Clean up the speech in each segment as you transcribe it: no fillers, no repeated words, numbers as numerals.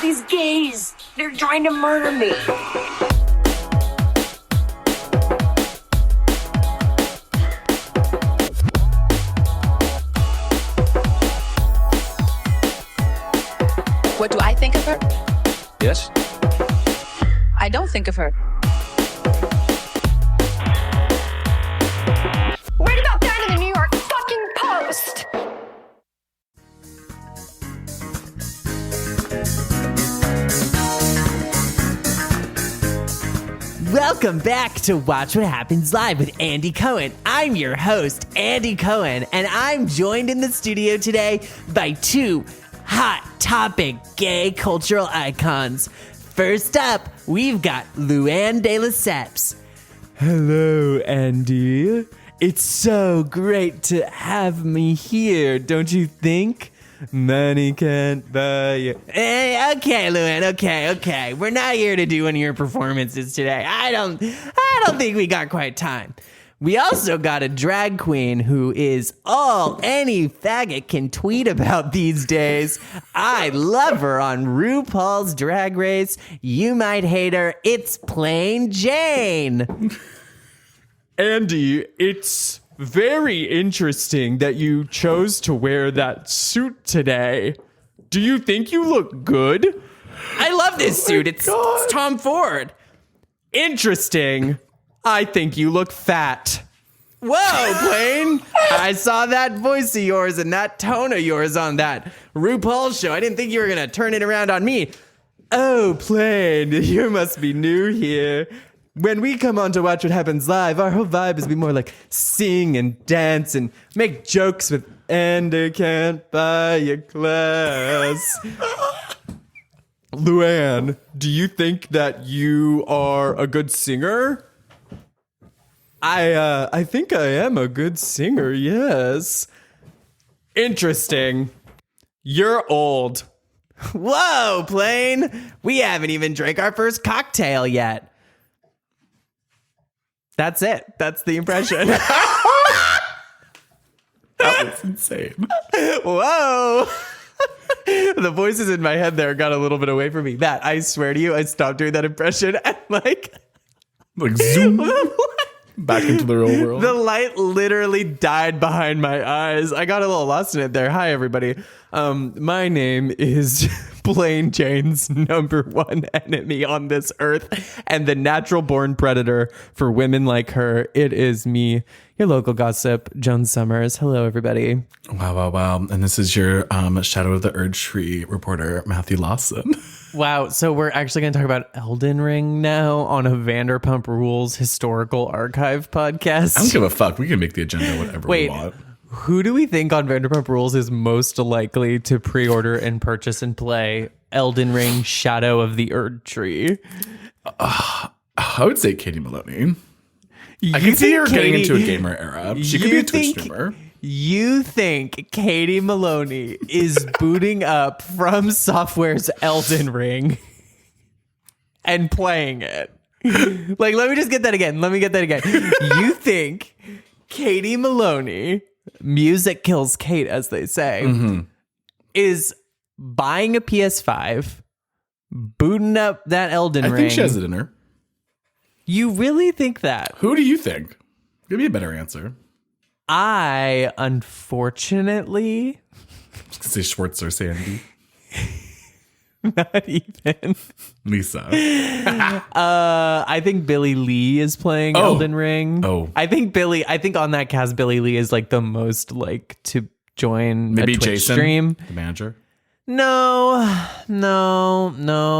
These gays, they're trying to murder me. What do I think of her? Yes? I don't think of her. Read about that in the New York fucking Post. Welcome back to Watch What Happens Live with Andy Cohen. I'm your host, Andy Cohen, and I'm joined in the studio today by two hot topic gay cultural icons. First up, we've got LuAnn de Lesseps. Hello, Andy. It's so great to have me here, don't you think? Money can't buy you. Hey, okay, LuAnn, okay. We're not here to do any of your performances today. I don't think we got quite time. We also got a drag queen who is all any faggot can tweet about these days. I love her on RuPaul's Drag Race. You might hate her. It's Plain Jane. Andy, it's very interesting that you chose to wear that suit today. Do you think you look good? I love this suit. It's Tom Ford. Interesting. I think you look fat. Whoa, Plain. I saw that voice of yours and that tone of yours on that RuPaul show. I didn't think you were going to turn it around on me. Oh, Plain, you must be new here. When we come on to Watch What Happens Live, our whole vibe is to be more like sing and dance and make jokes with "and I can't buy you class." LuAnn, do you think that you are a good singer? I think I am a good singer, yes. Interesting. You're old. Whoa, Plain. We haven't even drank our first cocktail yet. That's it. That's the impression. That was insane. Whoa. The voices in my head there got a little bit away from me. That, I swear to you, I stopped doing that impression and like zoom back into the real world. The light literally died behind my eyes. I got a little lost in it there. Hi, everybody. My name is Plain Jane's number one enemy on this earth and the natural born predator for women like her. It is me, your local gossip, Joan Summers. Hello, everybody. Wow. And this is your Shadow of the Urge Tree reporter, Matthew Lawson. Wow. So we're actually going to talk about Elden Ring now on a Vanderpump Rules historical archive podcast. I don't give a fuck. We can make the agenda whatever we want. Who do we think on Vanderpump Rules is most likely to pre-order and purchase and play Elden Ring Shadow of the Erd Tree? I would say Katie Maloney. I can see her getting into a gamer era. She could be a Twitch streamer. You think Katie Maloney is booting up From Software's Elden Ring and playing it? Like, let me just get that again. You think Katie Maloney, music kills Kate, as they say, is buying a PS5, booting up that Elden Ring? I think she has it in her. You really think that? Who do you think? Give me a better answer. I, unfortunately... Say Schwartz or Sandy. Not even. Lisa. I think Billy Lee is playing Elden Ring. I think on that cast, Billy Lee is like the most like to join maybe a Twitch Jason, stream. The manager. No.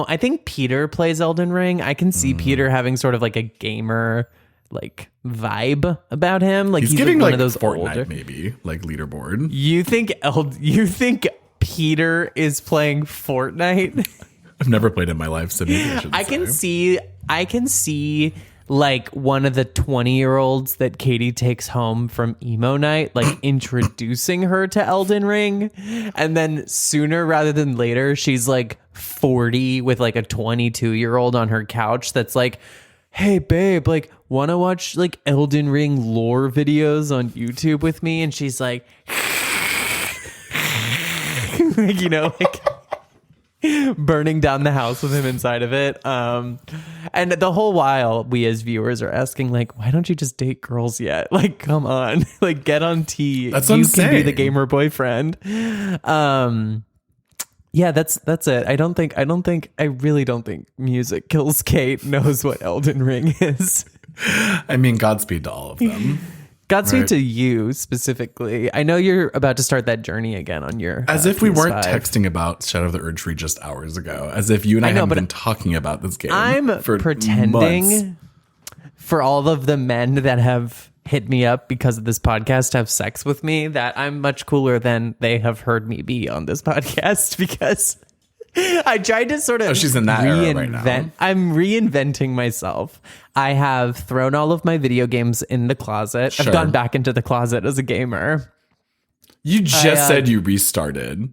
I think Peter plays Elden Ring. I can see Peter having sort of like a gamer like vibe about him. Like he's giving like one one of those Fortnite, older, maybe like leaderboard. You think Peter is playing Fortnite? I've never played it in my life, so maybe I should I can see like one of the 20-year-olds that Katie takes home from emo night, like introducing her to Elden Ring. And then sooner rather than later, she's like 40 with like a 22-year-old on her couch that's like, hey babe, like want to watch like Elden Ring lore videos on YouTube with me? And she's like, burning down the house with him inside of it. And the whole while, we as viewers are asking, like, why don't you just date girls yet? Like, come on, like, get on T. That's what I'm you can be saying. the gamer boyfriend. Yeah, that's it. I really don't think Music Kills Kate knows what Elden Ring is. I mean, Godspeed to all of them. Godspeed Right. to you specifically. I know you're about to start that journey again on your As if we weren't PS5. texting about Shadow of the Erd Tree just hours ago. As if you and I, know, haven't but been talking about this game. I'm for pretending months. for all of the men that have hit me up because of this podcast to have sex with me that I'm much cooler than they have heard me be on this podcast because I tried to sort of she's in that era right now. I'm reinventing myself. I have thrown all of my video games in the closet. Sure. I've gone back into the closet as a gamer. You just said you restarted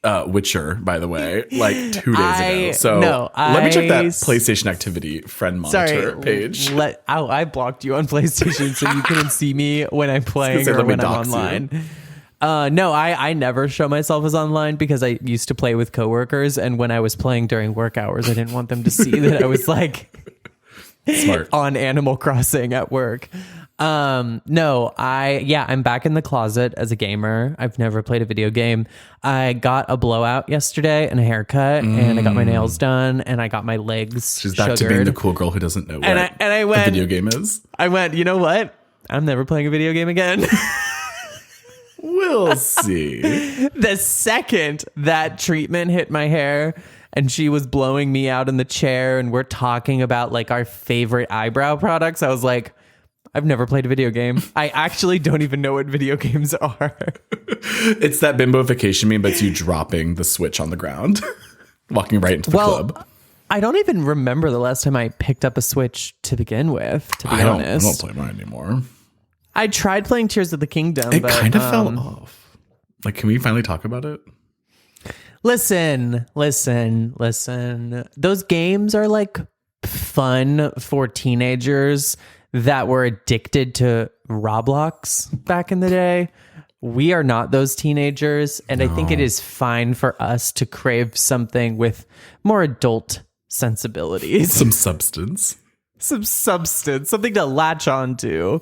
Witcher, by the way, like 2 days ago. So let me check that PlayStation activity friend monitor page. I blocked you on PlayStation so you couldn't see me when I'm playing or when I'm online. No, I never show myself as online because I used to play with coworkers, and when I was playing during work hours, I didn't want them to see that I was like Smart. on Animal Crossing at work. I'm back in the closet as a gamer. I've never played a video game. I got a blowout yesterday and a haircut, and I got my nails done, and I got my legs She's back to being the cool girl who doesn't know what I went, a video game is. I went, you know what? I'm never playing a video game again. We'll see. The second that treatment hit my hair and she was blowing me out in the chair and we're talking about like our favorite eyebrow products, I was like, I've never played a video game. I actually don't even know what video games are. It's that bimbofication meme, but it's you dropping the Switch on the ground, walking right into the club. I don't even remember the last time I picked up a Switch to begin with, to be honest. I don't play mine anymore. I tried playing Tears of the Kingdom. It but, kind of fell off. Like, can we finally talk about it? Listen. Those games are like fun for teenagers that were addicted to Roblox back in the day. We are not those teenagers, and I think it is fine for us to crave something with more adult sensibilities. Some substance. Some substance, something to latch onto.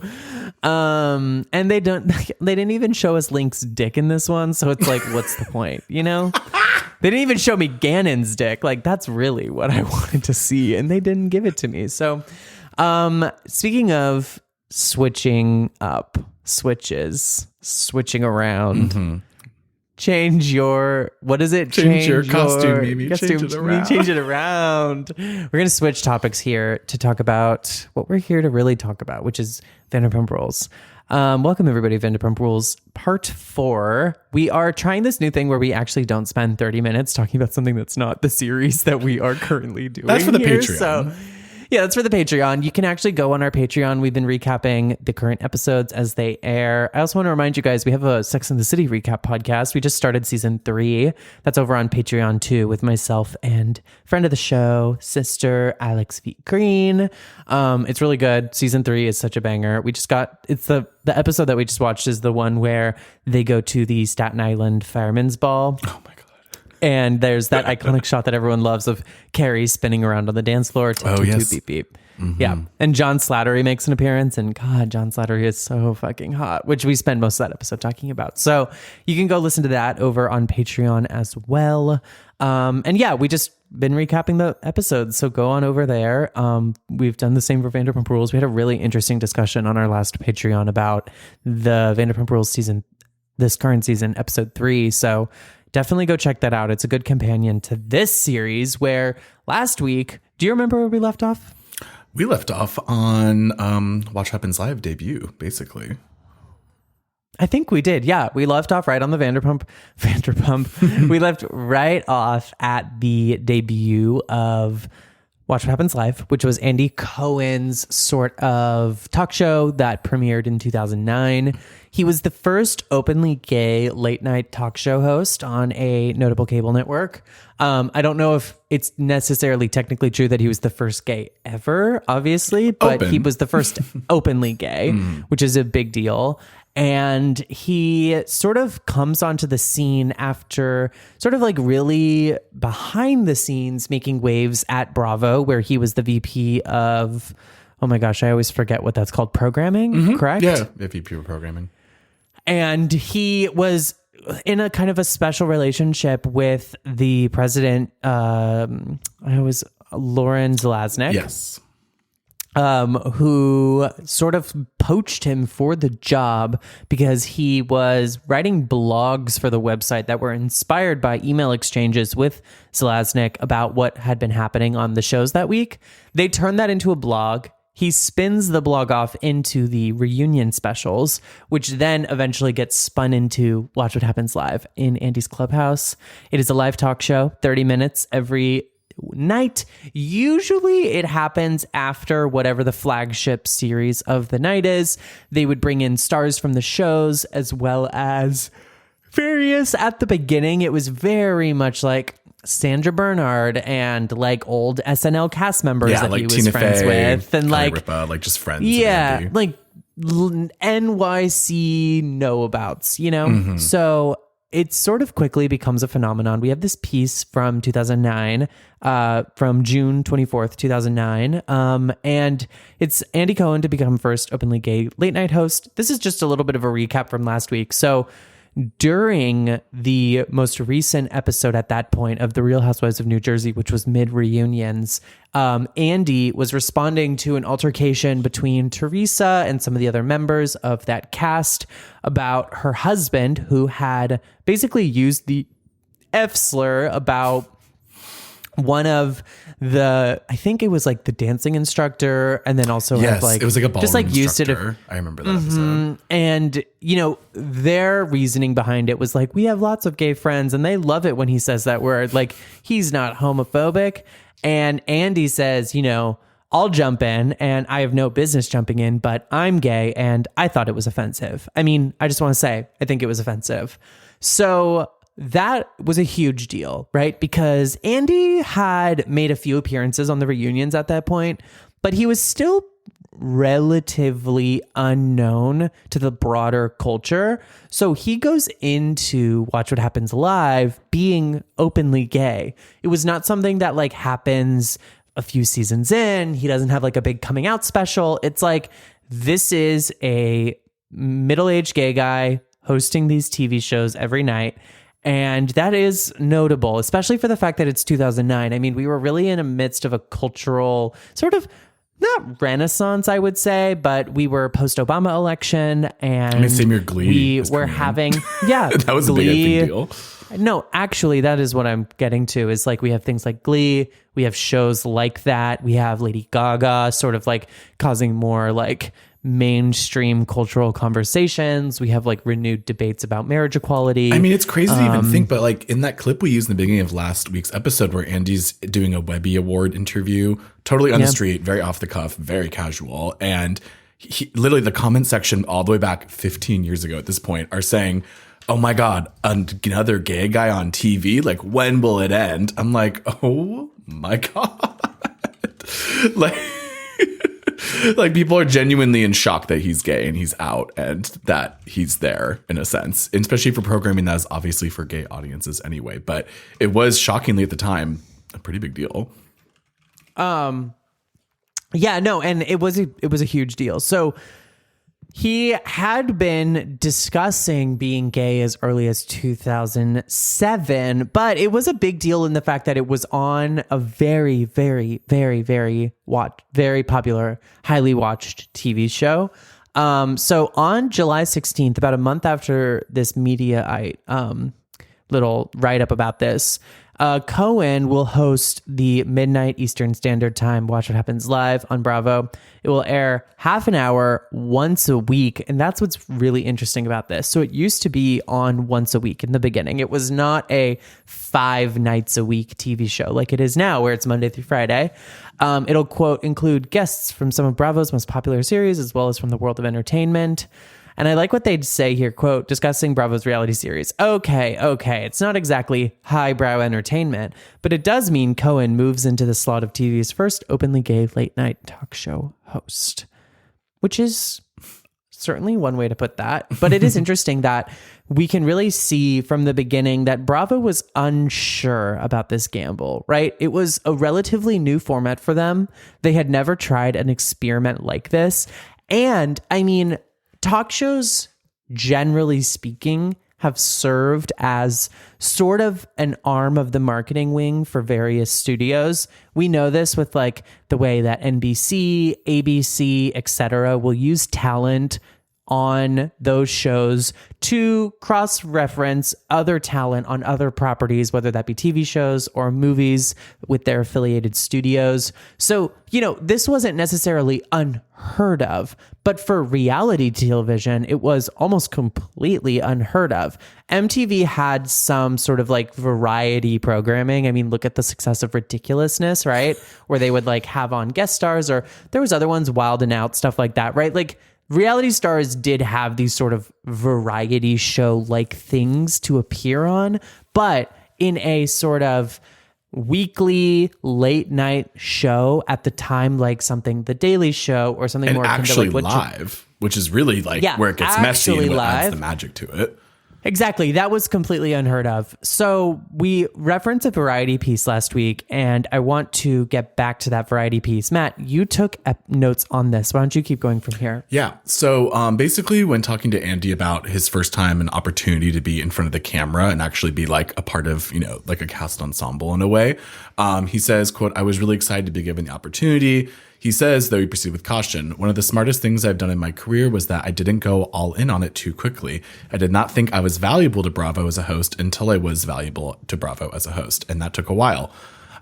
And they didn't even show us Link's dick in this one, so it's like, what's the point, you know? They didn't even show me Ganon's dick. Like, that's really what I wanted to see, and they didn't give it to me. So, speaking of switching up, switching around. Change your, what is it? Change your costume, Mimi. Change it around. Change it around. We're going to switch topics here to talk about what we're here to really talk about, which is Vanderpump Rules. Welcome, everybody, Vanderpump Rules Part 4. We are trying this new thing where we actually don't spend 30 minutes talking about something that's not the series that we are currently doing. That's for the here. Patreon. So, yeah, that's for the Patreon. You can actually go on our Patreon. We've been recapping the current episodes as they air. I also want to remind you guys, we have a Sex and the City recap podcast. We just started season 3. That's over on Patreon too, with myself and friend of the show, sister Alex V. Green. It's really good. Season 3 is such a banger. It's the episode that we just watched is the one where they go to the Staten Island Fireman's Ball. Oh my God. And there's that iconic shot that everyone loves of Carrie spinning around on the dance floor. Yes. Beep, beep. Yeah. And John Slattery makes an appearance. And God, John Slattery is so fucking hot, which we spend most of that episode talking about. So you can go listen to that over on Patreon as well. And yeah, we just been recapping the episodes. So go on over there. We've done the same for Vanderpump Rules. We had a really interesting discussion on our last Patreon about the Vanderpump Rules this current season, episode 3. So definitely go check that out. It's a good companion to this series where last week, do you remember where we left off? We left off on Watch Happens Live debut, basically. I think we did. Yeah, we left off right on the Vanderpump. We left right off at the debut of Watch What Happens Live, which was Andy Cohen's sort of talk show that premiered in 2009. He was the first openly gay late night talk show host on a notable cable network. I don't know if it's necessarily technically true that he was the first gay ever, obviously, but he was the first openly gay, which is a big deal. And he sort of comes onto the scene after sort of like really behind the scenes making waves at Bravo, where he was the VP of, oh my gosh, I always forget what that's called, programming, correct? Yeah, VP of programming. And he was in a kind of a special relationship with the president, Lauren Zelaznik. Yes. Who sort of poached him for the job because he was writing blogs for the website that were inspired by email exchanges with Zelaznik about what had been happening on the shows that week. They turned that into a blog. He spins the blog off into the reunion specials, which then eventually gets spun into Watch What Happens Live in Andy's Clubhouse. It is a live talk show, 30 minutes every night. Usually it happens after whatever the flagship series of the night is. They would bring in stars from the shows as well as various. At the beginning, it was very much like Sandra Bernhard and like old SNL cast members that like he was Tina friends Fey, with, and Kelly like Ripa, like just friends. yeah, like NYC know-abouts, you know? So it sort of quickly becomes a phenomenon. We have this piece from 2009, from June 24th, 2009. And it's Andy Cohen to become first openly gay late night host. This is just a little bit of a recap from last week. So during the most recent episode at that point of The Real Housewives of New Jersey, which was mid-reunions, Andy was responding to an altercation between Teresa and some of the other members of that cast about her husband, who had basically used the F slur about one of the, I think it was like the dancing instructor, and then also Yes, like it was like a ballroom just like used it. instructor. I remember that episode. And, you know, their reasoning behind it was like, we have lots of gay friends and they love it when he says that word. Like, he's not homophobic. And Andy says, you know, I'll jump in and I have no business jumping in, but I'm gay and I thought it was offensive. I mean, I just want to say, I think it was offensive. So that was a huge deal, right? Because Andy had made a few appearances on the reunions at that point, but he was still relatively unknown to the broader culture. So he goes into Watch What Happens Live being openly gay. It was not something that like happens a few seasons in. He doesn't have like a big coming out special. It's like, this is a middle-aged gay guy hosting these TV shows every night. And that is notable, especially for the fact that it's 2009. I mean, we were really in the midst of a cultural sort of, not renaissance, I would say, but we were post-Obama election, and I mean, same year Glee we were having, yeah, that was Glee. a big deal. No, actually, that is what I'm getting to, is like we have things like Glee, we have shows like that, we have Lady Gaga sort of like causing more like mainstream cultural conversations. We have like renewed debates about marriage equality. I mean, it's crazy to even think, but like in that clip we used in the beginning of last week's episode where Andy's doing a Webby Award interview, totally on the street, very off the cuff, very casual. And he, literally the comment section all the way back 15 years ago at this point are saying, oh my God, another gay guy on TV? Like, when will it end? I'm like, oh my God. Like people are genuinely in shock that he's gay and he's out and that he's there in a sense, and especially for programming that is obviously for gay audiences anyway. But it was shockingly at the time a pretty big deal. Yeah, no, and it was a huge deal. So he had been discussing being gay as early as 2007, but it was a big deal in the fact that it was on a very, very, very, very popular, highly watched TV show. So on July 16th, about a month after this Mediaite little write-up about this, Cohen will host the midnight Eastern Standard Time Watch What Happens Live on Bravo. It will air half an hour once a week, and that's what's really interesting about this. So it used to be on once a week in the beginning. It was not a 5 nights a week TV show like it is now, where it's Monday through Friday. It'll, quote, include guests from some of Bravo's most popular series, as well as from the world of entertainment. And I like what they'd say here, quote, discussing Bravo's reality series. Okay. It's not exactly highbrow entertainment, but it does mean Cohen moves into the slot of TV's first openly gay late night talk show host, which is certainly one way to put that. But it is interesting that we can really see from the beginning that Bravo was unsure about this gamble, right? It was a relatively new format for them. They had never tried an experiment like this. And I mean, talk shows, generally speaking, have served as sort of an arm of the marketing wing for various studios. We know this with like the way that NBC, ABC, etc. will use talent on those shows to cross-reference other talent on other properties, whether that be TV shows or movies with their affiliated studios. So, you know, this wasn't necessarily unheard of, but for reality television, it was almost completely unheard of. MTV had some sort of like variety programming. I mean, look at the success of Ridiculousness, right? Where they would like have on guest stars, or there was other ones, Wild and Out, stuff like that, right? Like, reality stars did have these sort of variety show like things to appear on, but in a sort of weekly late night show at the time, like something The Daily Show or something and more actually like live, which is really like where it gets messy and what adds the magic to it. Exactly. That was completely unheard of. So we referenced a variety piece last week, and I want to get back to that variety piece. Matt, you took notes on this. Why don't you keep going from here? Yeah. So basically, when talking to Andy about his first time and opportunity to be in front of the camera and actually be like a part of, you know, like a cast ensemble in a way, he says, quote, "I was really excited to be given the opportunity." He says, though he proceeded with caution, "One of the smartest things I've done in my career was that I didn't go all in on it too quickly. I did not think I was valuable to Bravo as a host until I was valuable to Bravo as a host, and that took a while.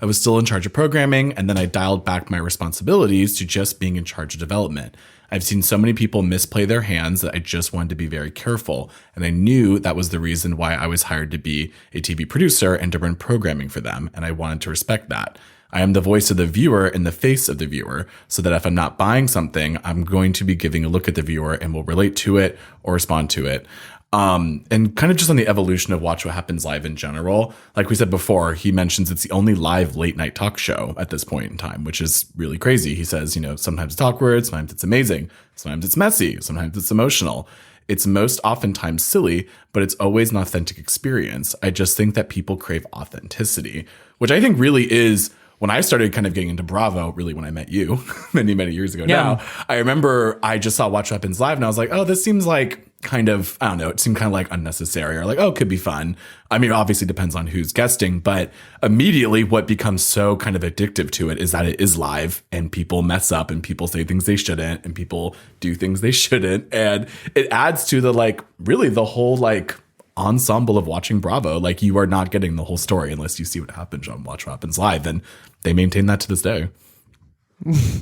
I was still in charge of programming, and then I dialed back my responsibilities to just being in charge of development. I've seen so many people misplay their hands that I just wanted to be very careful, and I knew that was the reason why I was hired to be a TV producer and to run programming for them, and I wanted to respect that. I am the voice of the viewer and the face of the viewer, so that if I'm not buying something, I'm going to be giving a look at the viewer and will relate to it or respond to it." And kind of just on the evolution of Watch What Happens Live in general, like we said before, he mentions it's the only live late night talk show at this point in time, which is really crazy. He says, you know, sometimes it's awkward, sometimes it's amazing, sometimes it's messy, sometimes it's emotional. It's most oftentimes silly, but it's always an authentic experience. I just think that people crave authenticity, which I think really is when I started kind of getting into Bravo, really when I met you many, many years ago now. I remember I just saw Watch What Happens Live and I was like, oh, this seems like kind of, I don't know, it seemed kind of like unnecessary, or like, oh, it could be fun. I mean, obviously depends on who's guesting, but immediately what becomes so kind of addictive to it is that it is live and people mess up and people say things they shouldn't and people do things they shouldn't. And it adds to the like, really the whole like ensemble of watching Bravo. Like, you are not getting the whole story unless you see what happens on Watch What Happens Live. And they maintain that to this day.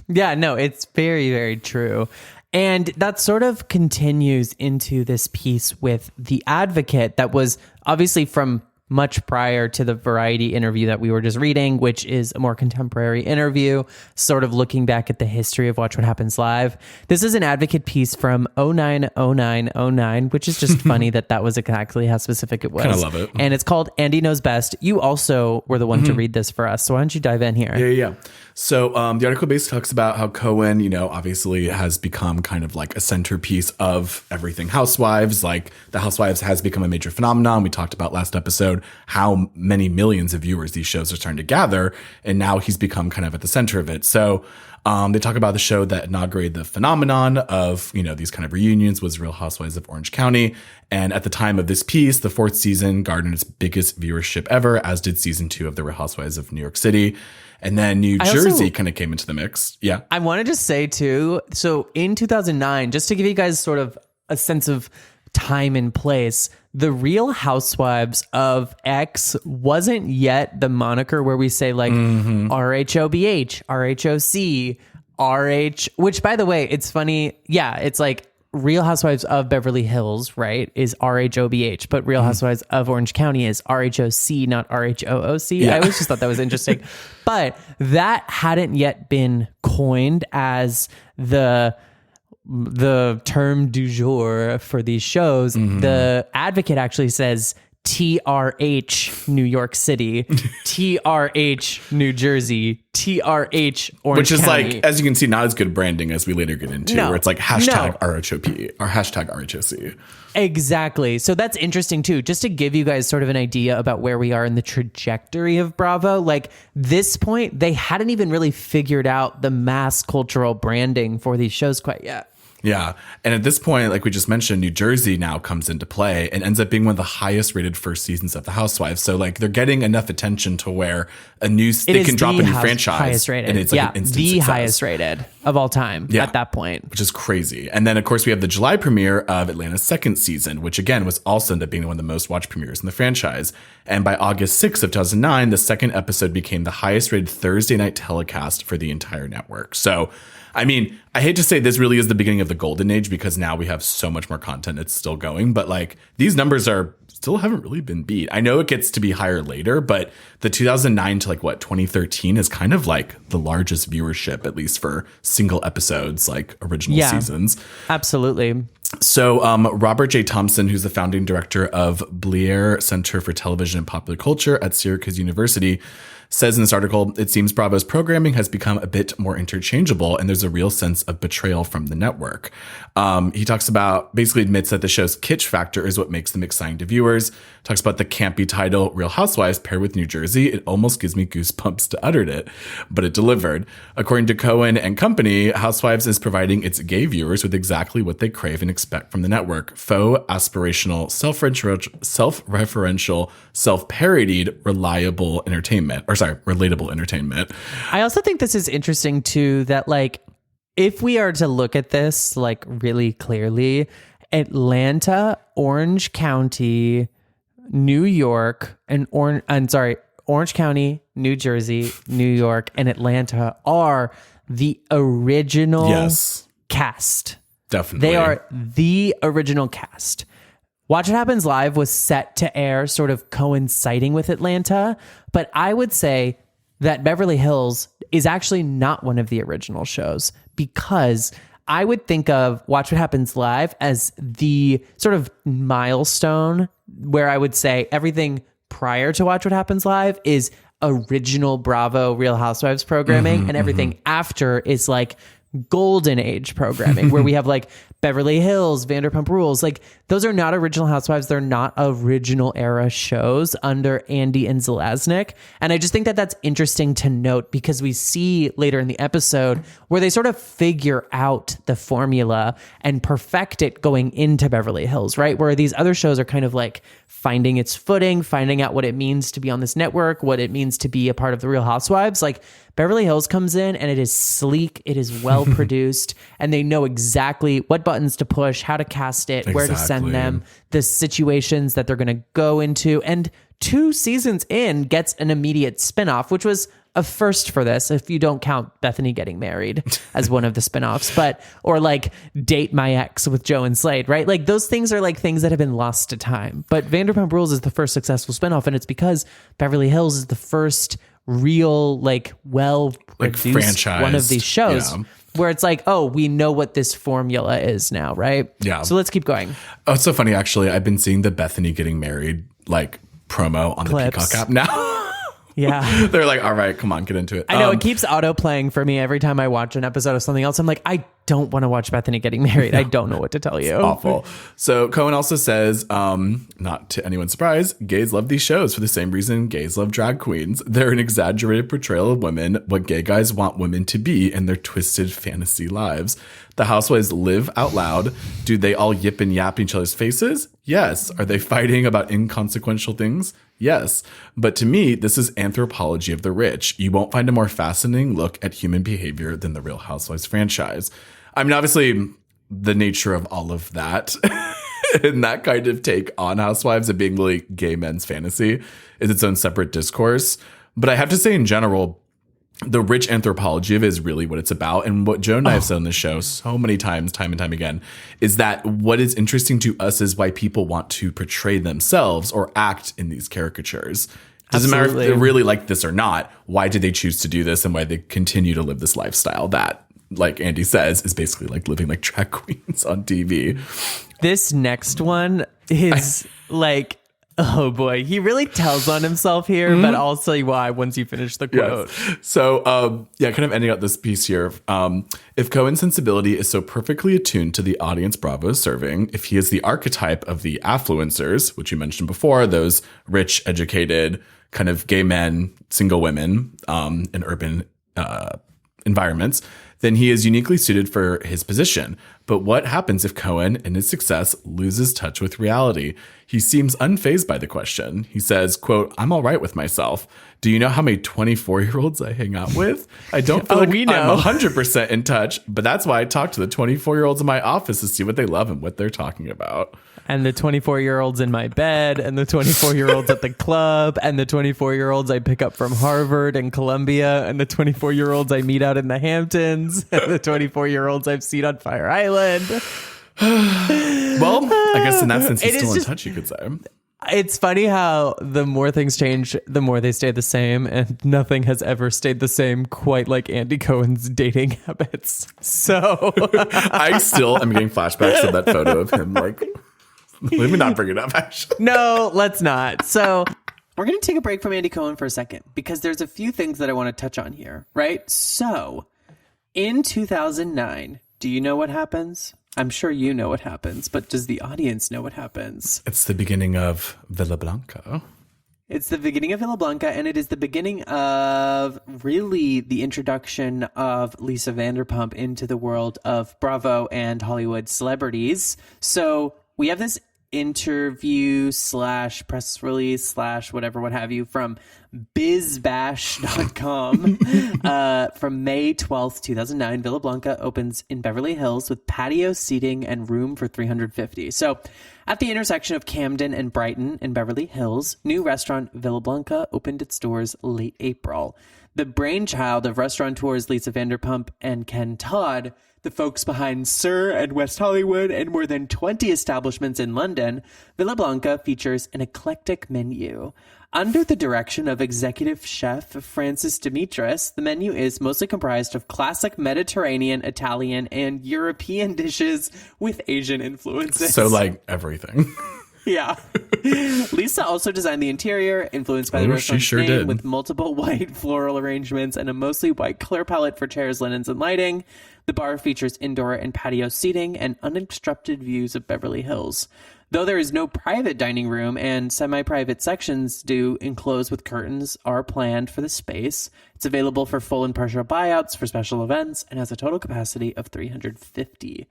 Yeah, no, it's very, very true. And that sort of continues into this piece with The Advocate that was obviously from much prior to the Variety interview that we were just reading, which is a more contemporary interview, sort of looking back at the history of Watch What Happens Live. This is an Advocate piece from 090909, which is just funny that was exactly how specific it was. Kind of love it. And it's called Andy Knows Best. You also were the one to read this for us, so why don't you dive in here? Yeah. So the article basically talks about how Cohen, you know, obviously has become kind of like a centerpiece of everything Housewives. Like, the Housewives has become a major phenomenon. We talked about last episode how many millions of viewers these shows are starting to gather, and now he's become kind of at the center of it. So they talk about the show that inaugurated the phenomenon of, you know, these kind of reunions was Real Housewives of Orange County. And at the time of this piece, the fourth season garnered its biggest viewership ever, as did season 2 of the Real Housewives of New York City. And then New Jersey kind of came into the mix. Yeah. I want to just say too, so in 2009, just to give you guys sort of a sense of time and place, the Real Housewives of X wasn't yet the moniker where we say like RHOBH, RHOC, RH, which by the way, it's funny. Yeah, it's like Real Housewives of Beverly Hills, right, is RHOBH, but Real Housewives of Orange County is RHOC, not RHOOC. Yeah. I always just thought that was interesting. But that hadn't yet been coined as the term du jour for these shows. The Advocate actually says TRH New York City, TRH New Jersey, TRH Orange Which is County. like, as you can see, not as good branding as we later get into, No. where it's like hashtag No. RHOP or hashtag RHOC. Exactly. So that's interesting too. Just to give you guys sort of an idea about where we are in the trajectory of Bravo, like this point, they hadn't even really figured out the mass cultural branding for these shows quite yet. Yeah. And at this point, like we just mentioned, New Jersey now comes into play and ends up being one of the highest rated first seasons of the Housewives. So like they're getting enough attention to where they can drop a new franchise. Highest rated. And it's like an instant success. Highest rated of all time at that point. Which is crazy. And then, of course, we have the July premiere of Atlanta's second season, which again was also ended up being one of the most watched premieres in the franchise. And by August 6th of 2009, the second episode became the highest rated Thursday night telecast for the entire network. So, I mean, I hate to say this really is the beginning of the golden age because now we have so much more content. It's still going, but like these numbers still haven't really been beat. I know it gets to be higher later, but the 2009 to 2013 is kind of like the largest viewership, at least for single episodes, like original seasons. Absolutely. So Robert J. Thompson, who's the founding director of Blair Center for Television and Popular Culture at Syracuse University, says in this article, it seems Bravo's programming has become a bit more interchangeable and there's a real sense of betrayal from the network. He basically admits that the show's kitsch factor is what makes them exciting to viewers. Talks about the campy title, Real Housewives paired with New Jersey. It almost gives me goosebumps to utter it, but it delivered. According to Cohen and company, Housewives is providing its gay viewers with exactly what they crave and expect from the network. Faux, aspirational, self-referential, self-parodied, relatable entertainment. I also think this is interesting too, that like, if we are to look at this like really clearly, Atlanta, Orange County, New York, Orange County, New Jersey, New York, and Atlanta are the original cast. Definitely. They are the original cast. Watch What Happens Live was set to air sort of coinciding with Atlanta, but I would say that Beverly Hills is actually not one of the original shows because I would think of Watch What Happens Live as the sort of milestone where I would say everything prior to Watch What Happens Live is original Bravo Real Housewives programming, and everything after is like golden age programming where we have like Beverly Hills, Vanderpump Rules. Like those are not original Housewives. They're not original era shows under Andy and Zelaznik. And I just think that that's interesting to note because we see later in the episode where they sort of figure out the formula and perfect it going into Beverly Hills, right? Where these other shows are kind of like finding its footing, finding out what it means to be on this network, what it means to be a part of the Real Housewives. Like Beverly Hills comes in and it is sleek, it is well produced, and they know exactly what buttons to push, how to cast it, where to send them, the situations that they're going to go into. And 2 seasons in gets an immediate spinoff, which was a first for this, if you don't count Bethany getting married as one of the spinoffs, or like Date My Ex with Joe and Slade, right? Like those things are like things that have been lost to time. But Vanderpump Rules is the first successful spinoff, and it's because Beverly Hills is the first real, like, well-produced franchise one of these shows where it's like, oh, we know what this formula is now, right? Yeah. So let's keep going. Oh, it's so funny, actually. I've been seeing the Bethany getting married, like, promo on Clips. the Peacock app now. Yeah. They're like, all right, come on, get into it. I know it keeps auto playing for me every time I watch an episode of something else. I'm like, I don't want to watch Bethany getting married. I don't know what to tell you. Awful. So Cohen also says, not to anyone's surprise, gays love these shows for the same reason gays love drag queens. They're an exaggerated portrayal of women, what gay guys want women to be in their twisted fantasy lives. The housewives live out loud. Do they all yip and yap in each other's faces? Yes. Are they fighting about inconsequential things? Yes. But to me, this is anthropology of the rich. You won't find a more fascinating look at human behavior than the Real Housewives franchise. I mean, obviously, the nature of all of that and that kind of take on Housewives of being really gay men's fantasy is its own separate discourse. But I have to say, in general, the rich anthropology of it is really what it's about. And what Joan and I have said on this show so many times, time and time again, is that what is interesting to us is why people want to portray themselves or act in these caricatures. Doesn't matter if they really like this or not. Why did they choose to do this and why they continue to live this lifestyle that, like Andy says, is basically like living like drag queens on TV. This next one is like Oh boy, he really tells on himself here, but I'll tell you why once you finish the quote. Yes. So, kind of ending out this piece here. If Cohen's sensibility is so perfectly attuned to the audience Bravo is serving, if he is the archetype of the affluencers, which you mentioned before, those rich, educated, kind of gay men, single women in urban environments, then he is uniquely suited for his position. But what happens if Cohen, in his success, loses touch with reality? He seems unfazed by the question. He says, quote, "I'm all right with myself. Do you know how many 24-year-olds I hang out with? I don't feel we know. I'm 100% in touch, but that's why I talk to the 24-year-olds in my office to see what they love and what they're talking about." And the 24-year-olds in my bed, and the 24-year-olds at the club, and the 24-year-olds I pick up from Harvard and Columbia, and the 24-year-olds I meet out in the Hamptons, and the 24-year-olds I've seen on Fire Island. Well, I guess in that sense, he's It is still in just- touch, you could say. It's funny how the more things change, the more they stay the same, and nothing has ever stayed the same quite like Andy Cohen's dating habits. So I still am getting flashbacks of that photo of him. Like, let me not bring it up, actually. no, let's not. So We're going to take a break from Andy Cohen for a second because there's a few things that I want to touch on here, right? So, in 2009, do you know what happens? I'm sure you know what happens, but does the audience know what happens? It's the beginning of Villa Blanca. It's the beginning of Villa Blanca, and it is the beginning of really the introduction of Lisa Vanderpump into the world of Bravo and Hollywood celebrities. So we have this interview / press release / whatever, what have you, from BizBash.com from May 12th, 2009. Villa Blanca opens in Beverly Hills with patio seating and room for 350. So at the intersection of Camden and Brighton in Beverly Hills, new restaurant Villa Blanca opened its doors late April. The brainchild of restaurateurs Lisa Vanderpump and Ken Todd, the folks behind Sir and West Hollywood and more than 20 establishments in London, Villa Blanca features an eclectic menu. Under the direction of executive chef Francis Demetris, the menu is mostly comprised of classic Mediterranean, Italian, and European dishes with Asian influences. So, like, everything. Yeah. Lisa also designed the interior, influenced by the she restaurant's sure name, did. with multiple white floral arrangements and a mostly white color palette for chairs, linens, and lighting. The bar features indoor and patio seating and uninterrupted views of Beverly Hills. Though there is no private dining room and semi-private sections do enclose with curtains are planned for the space, it's available for full and partial buyouts for special events and has a total capacity of 350.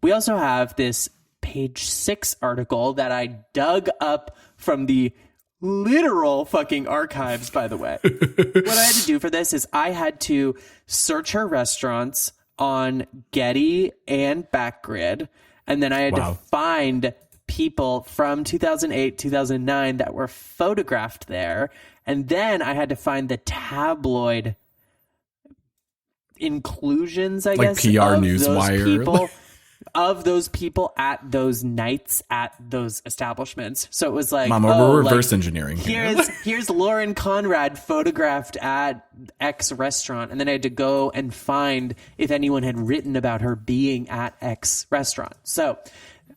We also have this Page 6 article that I dug up from the literal fucking archives, by the way. What I had to do for this is I had to search her restaurants on Getty and Backgrid, and then I had to find people from 2008, 2009 that were photographed there, and then I had to find the tabloid inclusions, I Like guess, PR of Newswire. those people. Of those people at those nights at those establishments. So it was like, Mama, we're reverse engineering here. Here's Lauren Conrad photographed at X restaurant. And then I had to go and find if anyone had written about her being at X restaurant. So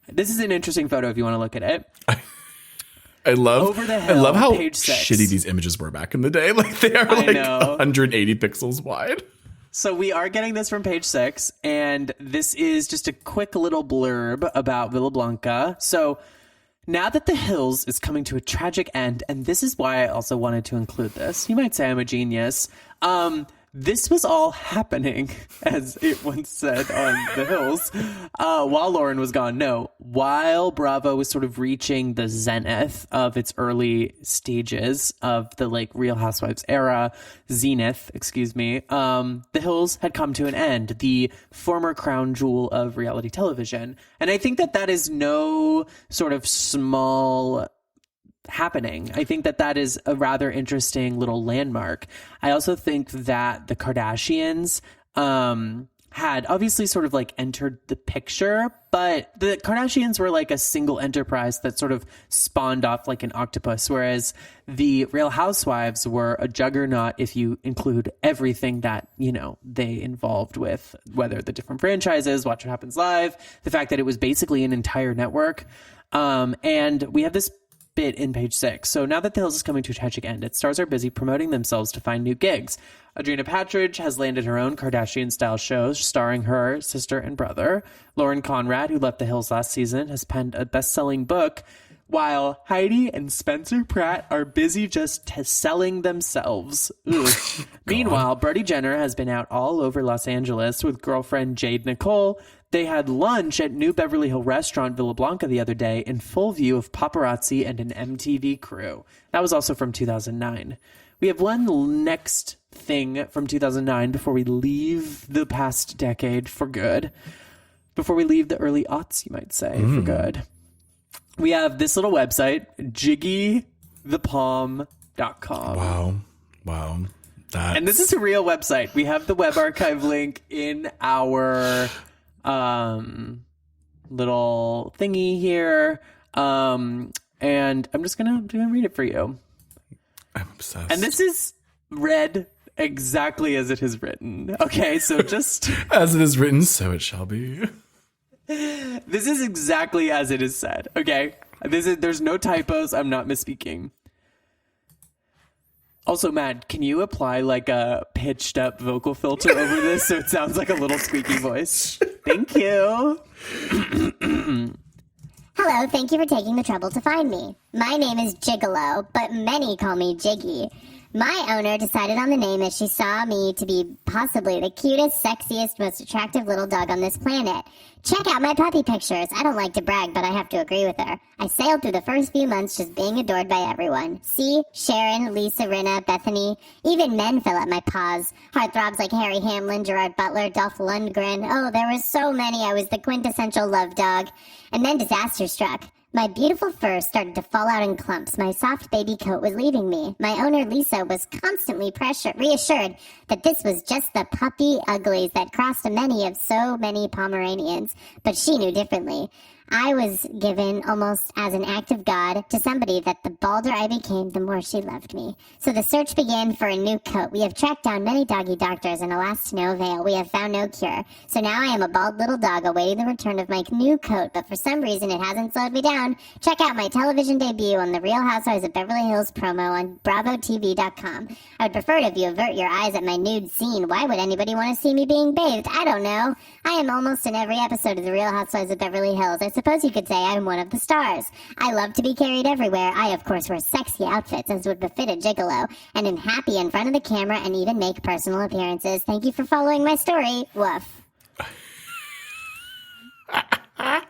this is an interesting photo if you want to look at it. I love Over the hill, I love how page 6. shitty these images were back in the day. Like, they are like know. 180 pixels wide. So we are getting this from Page 6, and this is just a quick little blurb about Villa Blanca. So now that the Hills is coming to a tragic end, and this is why I also wanted to include this. You might say I'm a genius. This was all happening, as it once said on the Hills, while Lauren was gone. No, while Bravo was sort of reaching the zenith of its early stages of the like Real Housewives era, zenith, excuse me, the Hills had come to an end, the former crown jewel of reality television. And I think that that is no sort of small happening. I think that that is a rather interesting little landmark. I also think that the Kardashians had obviously sort of like entered the picture, but the Kardashians were like a single enterprise that sort of spawned off like an octopus, whereas the Real Housewives were a juggernaut if you include everything that, you know, they involved with, whether the different franchises, Watch What Happens Live, the fact that it was basically an entire network. And we have this bit in page 6. So now that The Hills is coming to a tragic end, its stars are busy promoting themselves to find new gigs. Adriana Patridge has landed her own Kardashian-style show starring her sister and brother. Lauren Conrad, who left The Hills last season, has penned a best-selling book, while Heidi and Spencer Pratt are busy just selling themselves. Meanwhile, Brody Jenner has been out all over Los Angeles with girlfriend Jade Nicole. They had lunch at New Beverly Hill restaurant Villa Blanca the other day in full view of paparazzi and an MTV crew. That was also from 2009. We have one next thing from 2009 before we leave the past decade for good. Before we leave the early aughts, you might say, for good. We have this little website, jiggythepalm.com. Wow. And this is a real website. We have the web archive link in our little thingy here. And I'm just gonna read it for you. I'm obsessed. And this is read exactly as it is written. Okay, so just... As it is written, so it shall be. This is exactly as it is said, okay? There's no typos. I'm not misspeaking. Also, Matt, can you apply like a pitched up vocal filter over this so it sounds like a little squeaky voice? Thank you. Hello, thank you for taking the trouble to find me. My name is Gigolo, but many call me Giggy. My owner decided on the name as she saw me to be possibly the cutest, sexiest, most attractive little dog on this planet. Check out my puppy pictures. I don't like to brag, but I have to agree with her. I sailed through the first few months just being adored by everyone. See? Sharon, Lisa, Rinna, Bethany. Even men fill up my paws. Heartthrobs like Harry Hamlin, Gerard Butler, Dolph Lundgren. Oh, there were so many. I was the quintessential love dog. And then disaster struck. My beautiful fur started to fall out in clumps. My soft baby coat was leaving me. My owner, Lisa, was constantly reassured that this was just the puppy uglies that crossed many of so many Pomeranians. But she knew differently. I was given almost as an act of God to somebody that the balder I became, the more she loved me. So the search began for a new coat. We have tracked down many doggy doctors, and alas, to no avail. We have found no cure. So now I am a bald little dog awaiting the return of my new coat, but for some reason it hasn't slowed me down. Check out my television debut on The Real Housewives of Beverly Hills promo on BravoTV.com. I would prefer if you avert your eyes at my nude scene. Why would anybody want to see me being bathed? I don't know. I am almost in every episode of The Real Housewives of Beverly Hills. I suppose you could say I'm one of the stars. I love to be carried everywhere. I, of course, wear sexy outfits as would befit a gigolo, and am happy in front of the camera and even make personal appearances. Thank you for following my story. Woof. I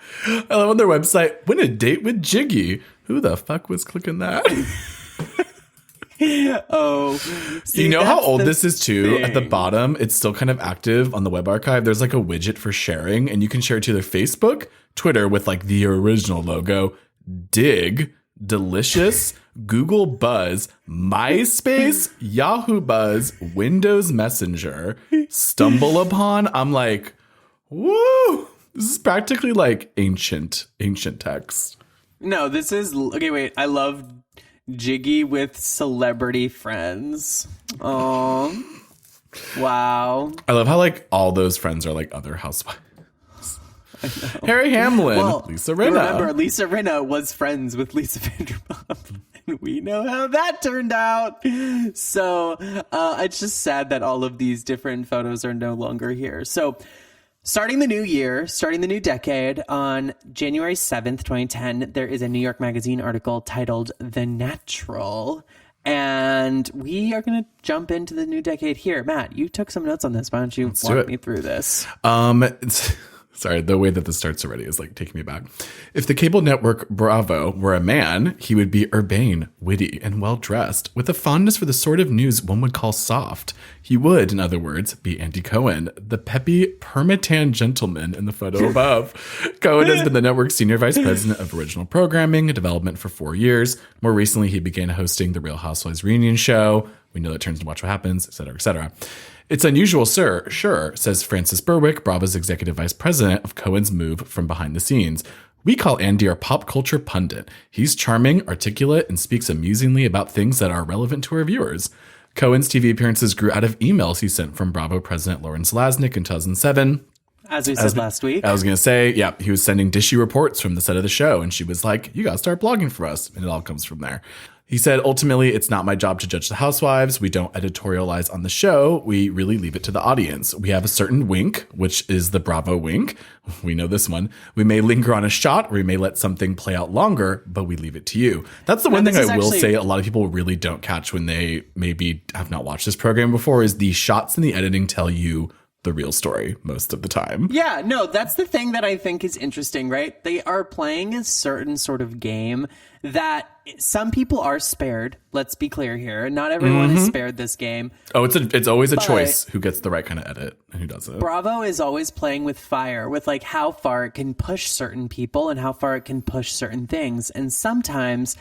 love on their website, win a date with Giggy. Who the fuck was clicking that? Oh, see, you know how old this is too? At the bottom, it's still kind of active on the web archive. There's like a widget for sharing, and you can share it to their Facebook, Twitter with like the original logo, Dig, Delicious, Google Buzz, MySpace, Yahoo Buzz, Windows Messenger, Stumble Upon. I'm like, woo! This is practically like ancient text. No, this is okay. Wait, I love Giggy with celebrity friends. Oh, wow! I love how like all those friends are like other housewives. Harry Hamlin, Lisa Rinna. Remember, Lisa Rinna was friends with Lisa Vanderpump, and we know how that turned out. So it's just sad that all of these different photos are no longer here. So starting the new year, starting the new decade, on January 7th, 2010, there is a New York Magazine article titled The Natural. And we are going to jump into the new decade here. Matt, you took some notes on this. Why don't you walk me through this? Sorry, the way that this starts already is like taking me back. If the cable network Bravo were a man, he would be urbane, witty, and well-dressed, with a fondness for the sort of news one would call soft. He would, in other words, be Andy Cohen, the peppy permatan gentleman in the photo above. Cohen has been the network's senior vice president of original programming and development for 4 years. More recently, he began hosting the Real Housewives reunion show. We know that turns to Watch What Happens, et cetera, et cetera. It's unusual, sir, sure, says Frances Berwick, Bravo's executive vice president, of Cohen's move from behind the scenes. We call Andy our pop culture pundit. He's charming, articulate, and speaks amusingly about things that are relevant to our viewers. Cohen's TV appearances grew out of emails he sent from Bravo president Lauren Selaznick in 2007. As we said last week. I was going to say, yeah, he was sending dishy reports from the set of the show. And she was like, you got to start blogging for us. And it all comes from there. He said, ultimately, it's not my job to judge the Housewives. We don't editorialize on the show. We really leave it to the audience. We have a certain wink, which is the Bravo wink. We know this one. We may linger on a shot or we may let something play out longer, but we leave it to you. That's the one thing I will say a lot of people really don't catch when they maybe have not watched this program before is the shots in the editing tell you the real story most of the time. Yeah, no, that's the thing that I think is interesting, right? They are playing a certain sort of game that some people are spared. Let's be clear here. Not everyone is spared this game. Oh, it's always a choice who gets the right kind of edit and who doesn't. Bravo is always playing with fire, with like how far it can push certain people and how far it can push certain things. And sometimes,